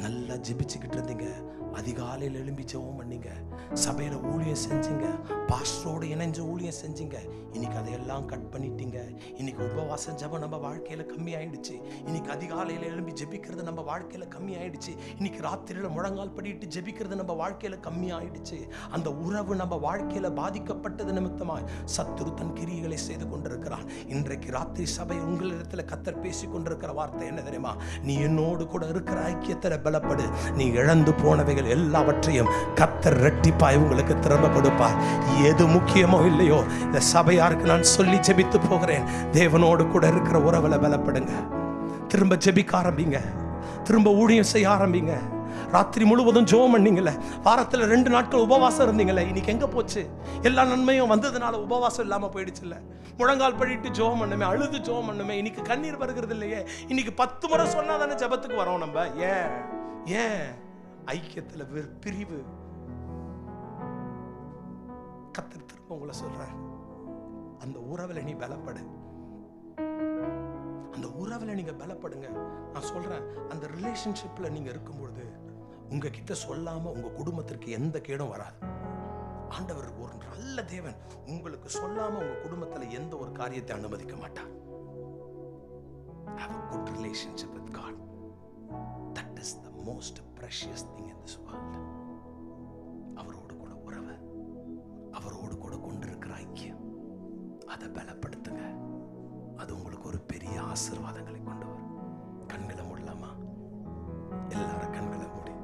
Speaker 1: நல்லா ஜெபிச்சுக்கிட்டு இருந்தீங்க, அதிகாலையில் எழும்பி ஜெபம் பண்ணீங்க, சபையில ஊழியம் செஞ்சீங்க, பாஸ்டரோடு இணைஞ்சு ஊழியம் செஞ்சீங்க. இன்னைக்கு அதையெல்லாம் கட் பண்ணிட்டீங்க. இன்னைக்கு உபவாசம் ஜெபம் நம்ம வாழ்க்கையில கம்மி ஆயிடுச்சு. இன்னைக்கு அதிகாலையில் எழும்பி ஜெபிக்கிறது நம்ம வாழ்க்கையில கம்மி ஆயிடுச்சு. இன்னைக்கு ராத்திரியில முழங்கால் படிட்டு ஜெபிக்கிறது நம்ம வாழ்க்கையில கம்மி ஆயிடுச்சு. அந்த உறவு நம்ம வாழ்க்கையில பாதிக்கப்பட்டது நிமித்தமாய் சத்துரு தன் கிரியைகளை செய்து கொண்டிருக்கிறான். இன்றைக்கு ராத்திரி சபை உங்களிடத்துல கர்த்தர் பேசி கொண்டிருக்கிற வார்த்தை என்ன தெரியுமா? நீ என்னோடு கூட இருக்கிற ஐக்கியத்தில் பலப்படு. நீ இழந்து போனவைகள் எல்லாவற்றையும் கர்த்தர் இரட்டிப்பாய் உங்களுக்கு திரும்ப கொடுப்பார். எது முக்கியமோ இல்லையோ, இந்த சபையாருக்கு நான் சொல்லி ஜெபித்து போகிறேன். தேவனோடு கூட இருக்கிற உறவுல பலப்படுங்க. திரும்ப ஜெபிக்க ஆரம்பிங்க, திரும்ப ஊழியம் செய்ய ஆரம்பிங்க. ராத்திரி முழுவதும் ஜெபம் பண்ணீங்கல்ல, வாரத்துல 2 நாட்கள் உபவாசம் இருந்தீங்கல்ல, இன்னைக்கு எங்க போச்சு? எல்லா நன்மையும் வந்ததுனால உபவாசம் இல்லாம போயிடுச்சு இல்ல? முழங்கால் படிட்டு ஜெபம் பண்ணுமே, அழுது ஜெபம் பண்ணுமே, இன்னைக்கு கண்ணீர் வருகிறது இல்லையே? இன்னைக்கு 10 முறை சொன்னாதானே ஜெபத்துக்கு வரோம் நம்ம. ஏன் ஐக்கியத்துல பிரிவு? கர்த்தர் திரும்ப உங்களை சொல்றார், அந்த உறவுல நீ பலப்படு. அந்த உறவுல நீங்க பலப்படுங்க. நான் சொல்றேன், அந்த ரிலேஷன்ஷிப்ல நீங்க இருக்கும்பொழுது உங்ககிட்ட சொல்லாம உங்க குடும்பத்திற்கு எந்த கேடும் வராது. ஆண்டவர் ஒரு நல்ல தேவன். உங்களுக்கு சொல்லாம உங்க குடும்பத்துல எந்த ஒரு காரியத்தை அனுமதிக்க மாட்டார். Have a good relationship with God. most precious thing in this world. அவரோடு கூட உறவு, அவரோடு கூட கொண்டிருக்கிற ஐக்கியம், அதை பலப்படுத்துங்க. அது உங்களுக்கு ஒரு பெரிய ஆசீர்வாதங்களை கொண்டு வரும். கண்களை மூடலாமா? எல்லாரும் கண்களை மூடி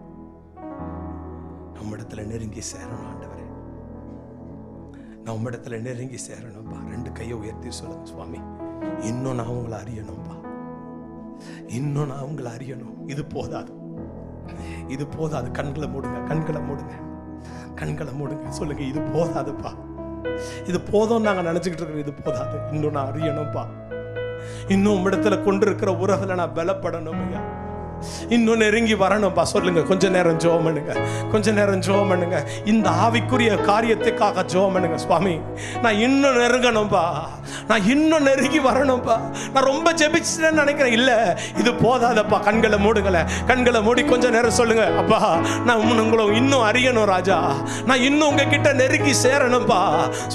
Speaker 1: நம்ம இடத்துல நெருங்கி சேரணும். ஆண்டவரே, நம்ம இடத்துல நெருங்கி சேரணும்பா. 2 கையை உயர்த்தி சொல்லுங்க, சுவாமி இன்னும் நான் உங்களை அறியணும்பா, இன்னும் நான் உங்களை அறியணும். இது போதாது, இது போதாது. கண்களை மூடுங்க, கண்களை மூடுங்க, கண்களை மூடுங்க. சொல்லுங்க, இது போதாதுப்பா, இது போதும் நாங்க நினைச்சுக்கிட்டு இருக்கிறோம். இது போதாது, இன்னும் நான் அறியணும்பா. இன்னும் உம்மிடத்துல கொண்டிருக்கிற உறவுல நான் பலப்படணும் ஐயா. இன்னும் நெருங்கி வரணும்பா. சொல்லுங்க, கொஞ்ச நேரம் ஜெபம் பண்ணுங்க, கொஞ்ச நேரம் ஜெபம் பண்ணுங்க. இந்த ஆவிக்குரிய காரியத்துக்காக ஜெபம் பண்ணுங்க. சுவாமி, நான் இன்னும் நெருங்கணும்பா, நான் இன்னும் நெருங்கி வரணும்பா. நான் ரொம்ப ஜெபிச்சிட்டேன்னு நினைக்கிறேன். இல்ல, இது போதாதப்பா. கண்களை மூடுங்கள, கண்களை மூடி கொஞ்ச நேரம் சொல்லுங்க, அப்பா நான் உங்களை இன்னும் அறியணும் ராஜா, நான் இன்னும் உங்ககிட்ட நெருங்கி சேரணும்பா.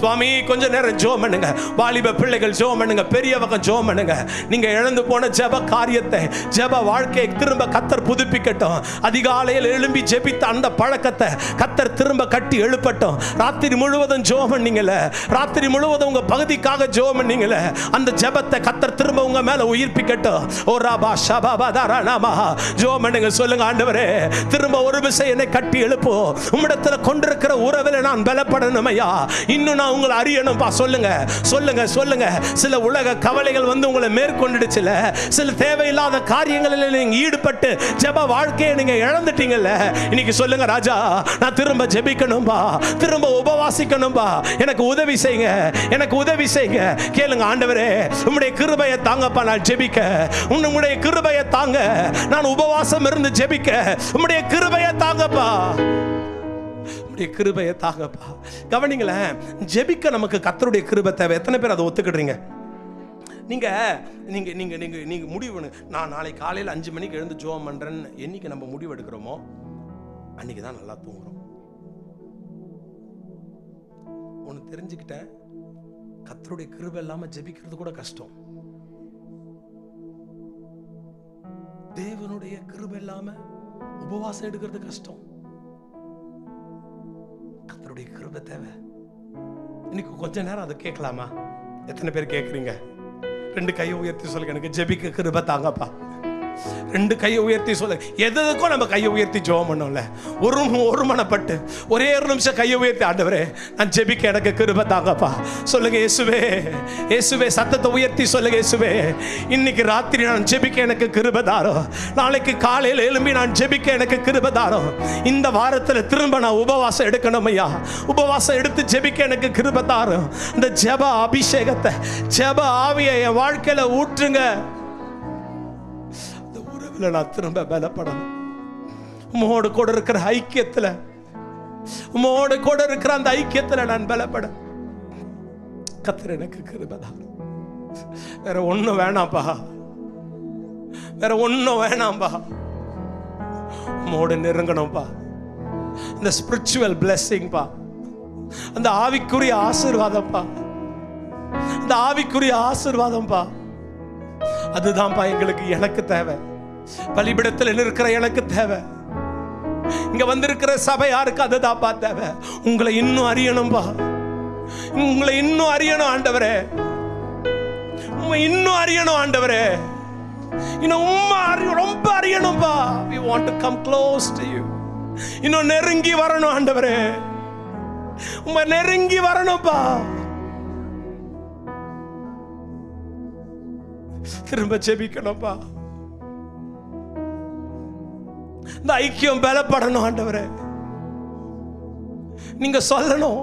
Speaker 1: சுவாமி, கொஞ்ச நேரம் ஜெபம் பண்ணுங்க. வாலிப பிள்ளைகள் ஜெபம் பண்ணுங்க, பெரியவங்க ஜெபம் பண்ணுங்க. நீங்க இழந்து போன ஜெப காரியத்தை, ஜெப வாழ்க்கையை திரும்ப கத்தர் புதுப்பிக்கட்டும். அதிகாலையில் எழும்பி ஜெபித்த அந்த பழக்கத்தை கத்தர் திரும்ப கட்டி எழுப்பட்டும். ராத்திரி முழுவதும் ஜெபம் பண்ணீங்கல, ராத்திரி முழுவதும் உங்க பகுதிக்காக ஜெபம் பண்ணீங்கல, அந்த ஜெபத்தை கத்தர் திரும்ப உங்க மேல உயிர்ப்பிக்கட்டும். ஓ ராபா ஷபாபா தரநாமா. ஜெபம் பண்ணுங்க, சொல்லுங்க, ஆண்டவரே திரும்ப ஒரு விசை என்னை கட்டி எழுப்பு. உம்மிடத்துல கொண்டிருக்கிற உறவில் நான் பலப்படணும் ஐயா. இன்னும் நான் உங்களை அறியணும்பா. சொல்லுங்க, சொல்லுங்க, சொல்லுங்க. சில உலக கவலைகள் வந்து உங்களை மேற்கொண்டுடுச்சுல, சில தேவையில்லாத காரியங்களில் நீங்க ஈடுபட்டு ஜெப வாழ்க்கையை நீங்க இழந்துட்டீங்கல்ல. இன்னைக்கு சொல்லுங்க, ராஜா நான் திரும்ப ஜெபிக்கணும்பா, திரும்ப உபவாசிக்கணும்பா. எனக்கு உதவி செய்யுங்க, எனக்கு உதவி செய்யுங்க. கேளுங்க, ஆண்டவரே உம்முடைய கிருபையை தாங்கப்பா. நான் ஜெபிக்க உம்முடைய கிருபையை தாங்க. நான் உபவாசம் இருந்து ஜெபிக்க உம்முடைய கிருபையை தாங்கப்பா, உம்முடைய கிருபையை தாங்கப்பா. கவனிங்களேன், ஜெபிக்க நமக்கு கர்த்தருடைய கிருபை தேவை. எத்தனை பேர் அதை ஒத்துக்கிடுறீங்க? நீங்க நீங்க நீங்க நீங்க நீங்க முடிவு, நான் நாளை காலையில் 5 மணிக்கு எழுந்து ஜெபம் பண்றேன்னு என்னைக்கு நம்ம முடிவு எடுக்கிறோமோ அன்னைக்கு தான் நல்லா தூங்குறோம். ஒன்னு தெரிஞ்சுக்கிட்டேன், கர்த்தருடைய கிருபை இல்லாம ஜெபிக்கிறது கூட கஷ்டம். தேவனுடைய கிருபை இல்லாம உபவாசம் எடுக்கிறது கஷ்டம். கர்த்தருடைய கிருபை தேவை. இன்னைக்கு கொஞ்ச நேரம் அதை கேட்கலாமா? எத்தனை பேர் கேட்குறீங்க? 2 கையை உயர்த்தி சொல்லுங்க, எனக்கு ஜெபிக்க கிருபை தாங்கப்பா. 2 கையை உயர்த்தி சொல்ல. எதுக்கும் நம்ம கையை உயர்த்தி ஜெபம் பண்ணோம்ல, ஒரு மனப்பட்டு ஒரே ஒரு நிமிஷம் கையை உயர்த்தி, ஆண்டவரே நான் ஜெபிக்க எனக்கு கிருபை தாங்கப்பா. சொல்லுங்க, இயேசுவே, இயேசுவே. சத்தத்தை உயர்த்தி சொல்லுங்க, இயேசுவே இன்னைக்கு ராத்திரி நான் ஜெபிக்க எனக்கு கிருபை தாரும். நாளைக்கு காலையில் எழும்பி நான் ஜெபிக்க எனக்கு கிருபை தாரும். இந்த வாரத்தில் திரும்ப நான் உபவாசம் எடுக்கணும் ஐயா. உபவாசம் எடுத்து ஜெபிக்க எனக்கு கிருபை தாரும். இந்த ஜெப அபிஷேகத்தை, ஜெப ஆவியை என் வாழ்க்கையில ஊற்றுங்க. நான் திரும்ப பலப்படணும். உம்மோடு கூட இருக்கிற ஐக்கியத்துல, உம்மோடு கூட இருக்கிற அந்த ஐக்கியத்துல நான் பலப்பட கர்த்தர் எனக்கு கிருபை தாரும். வேற ஒண்ணும் வேணாம்பா, வேற ஒண்ணும் வேணாம்பா. உம்மோடு நெருங்கணும்பா. அந்த ஸ்பிரிச்சுவல் பிளெஸிங் பா, அந்த ஆவிக்குரிய ஆசீர்வாதம் பா, அந்த ஆவிக்குரிய ஆசீர்வாதம் பா. அதுதான்ப்பா எங்களுக்கு, எனக்கு தேவை. பலிபீடத்தில் இருக்கிற எனக்கு தேவை. இங்க வந்திருக்கிற சபையாருக்கு அதுதான்ப்பா தேவை. உங்களை இன்னும் அறியணும்பா, உங்களை இன்னும் அறியணும் ஆண்டவரே, உம்மை இன்னும் அறியணும் ஆண்டவரே, இன்னும் உம்மை ரொம்ப அறியணும்பா. We want to come close to you. இன்னும் நெருங்கி வரணும் ஆண்டவரே, உம்மை நெருங்கி வரணும்பா. திரும்ப ஜெபிக்கணும்பா. இந்த ஐக்கியம் பலப்படணும் ஆண்டவரே. நீங்க சொல்லணும்,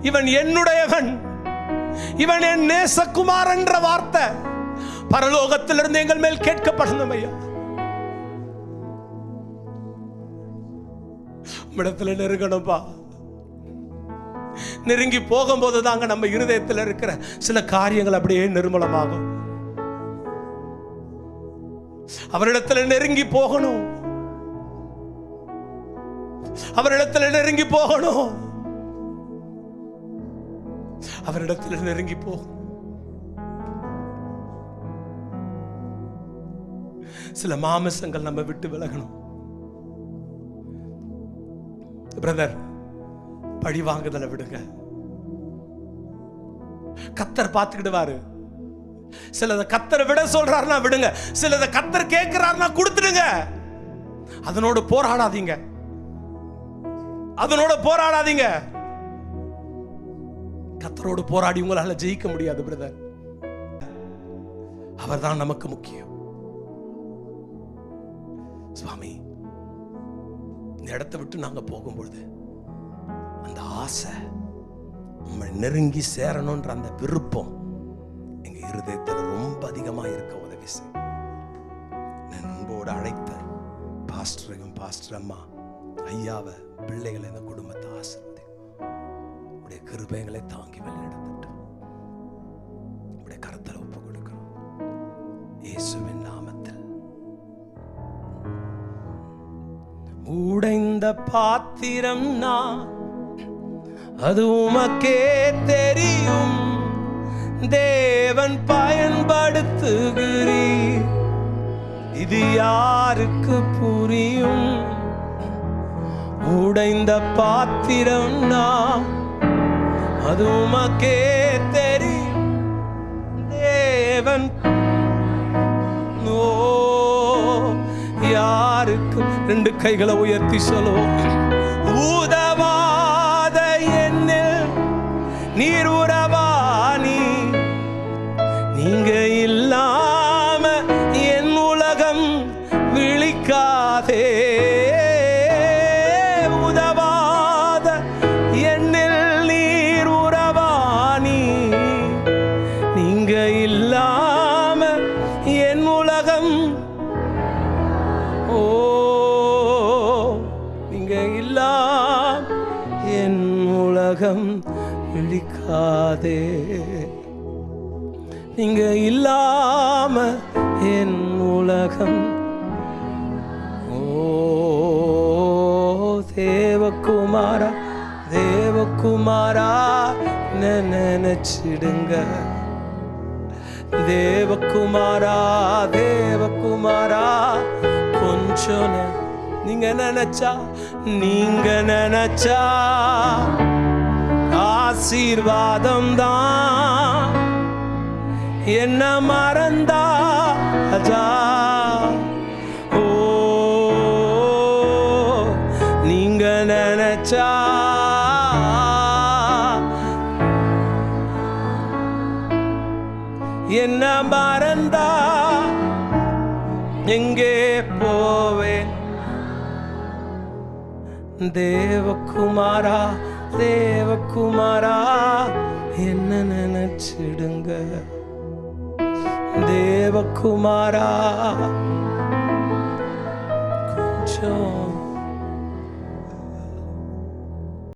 Speaker 1: இவன் என்னுடையவன், இவன் என் நேசகுமார் என்ற வார்த்தை பரலோகத்திலிருந்து எங்கள் மேல் கேட்கப்படணும் ஐயா. இடத்துல நெருங்கணும்பா. நெருங்கி போகும்போது தாங்க நம்ம இருதயத்தில் இருக்கிற சில காரியங்கள் அப்படியே நிர்மலமாகும். அவரிடத்துல நெருங்கி போகணும், அவரிடத்துல நெருங்கி போகணும், அவரிடத்துல நெருங்கி போகணும். சில மாமிசங்கள் நம்ம விட்டு விலகணும். பிரதர், பழி வாங்குதலை விடுங்க. கர்த்தர் பார்த்துக்கிடுவாரு. சிலதை கர்த்தரை விட சொல்றாருன்னா விடுங்க, சிலதை கர்த்தர் கேட்கிறாருன்னா கொடுத்துடுங்க. அதனோடு போராடாதீங்க, அதனோட போராடாதீங்க. கர்த்தரோடு போராடி உங்களால ஜெயிக்க முடியாது பிரதர். அவர்தான் நமக்கு முக்கியம். சுவாமி, இந்த இடத்தை விட்டு நாங்க போகும்பொழுது அந்த ஆசை, உம்மை நெருங்கி சேரணும்ன்ற அந்த விருப்பம் எங்க இருதயத்தில் ரொம்ப அதிகமா இருக்க உதவி செய். நான் அன்போடு அழைத்த பாஸ்டரையும் பாஸ்டர் அம்மா ஐயாவை, பிள்ளைகளை, இந்த குடும்பத்தை ஆசீர்வதி. உடைய கிருபைகளை தாங்கி வழிநடத்தட்டு உடைய கரத்தில் ஒப்பு கொடுக்கிறோம் இயேசுவின் நாமத்தில். உடைந்த பாத்திரம் நான், அது உமக்கே தெரியும். தேவன் பயன்படுத்துகிறீர், இது யாருக்கு புரியும்? உடைந்த பாத்திரம் நான், அது உமக்கே தெரியும். தேவன் யாருக்கு? ரெண்டு கைகளை உயர்த்தி சொல்லுவோம். உதவாத என்னில் நீர் உறவானி, நீங்க இல்லாம என் உலகம் விழிக்காதே. உதவாத என்னில் நீர் உறவானி, நீங்க இல்லாம என் உலகம், ஓ நீங்க இல்லாம என் உலகம் விழிக்காதே. நீங்க இல்லாம என் உலகம், ஓ தேவகுமாரா, தேவகுமாரா நினைச்சிடுங்க. தேவகுமாரா, தேவகுமாரா கொஞ்சம் நீங்க நினைச்சா, நீங்க நினைச்சா ஆசீர்வாதம் தான். என்ன மறந்தா அஜா, ஓ நீங்க நினைச்சா என்ன மறந்தா எங்கே போவேன்? தேவகுமாரா, தேவகுமாரா என்ன நினைச்சிடுங்க. தேவகுமாரா கொஞ்சம்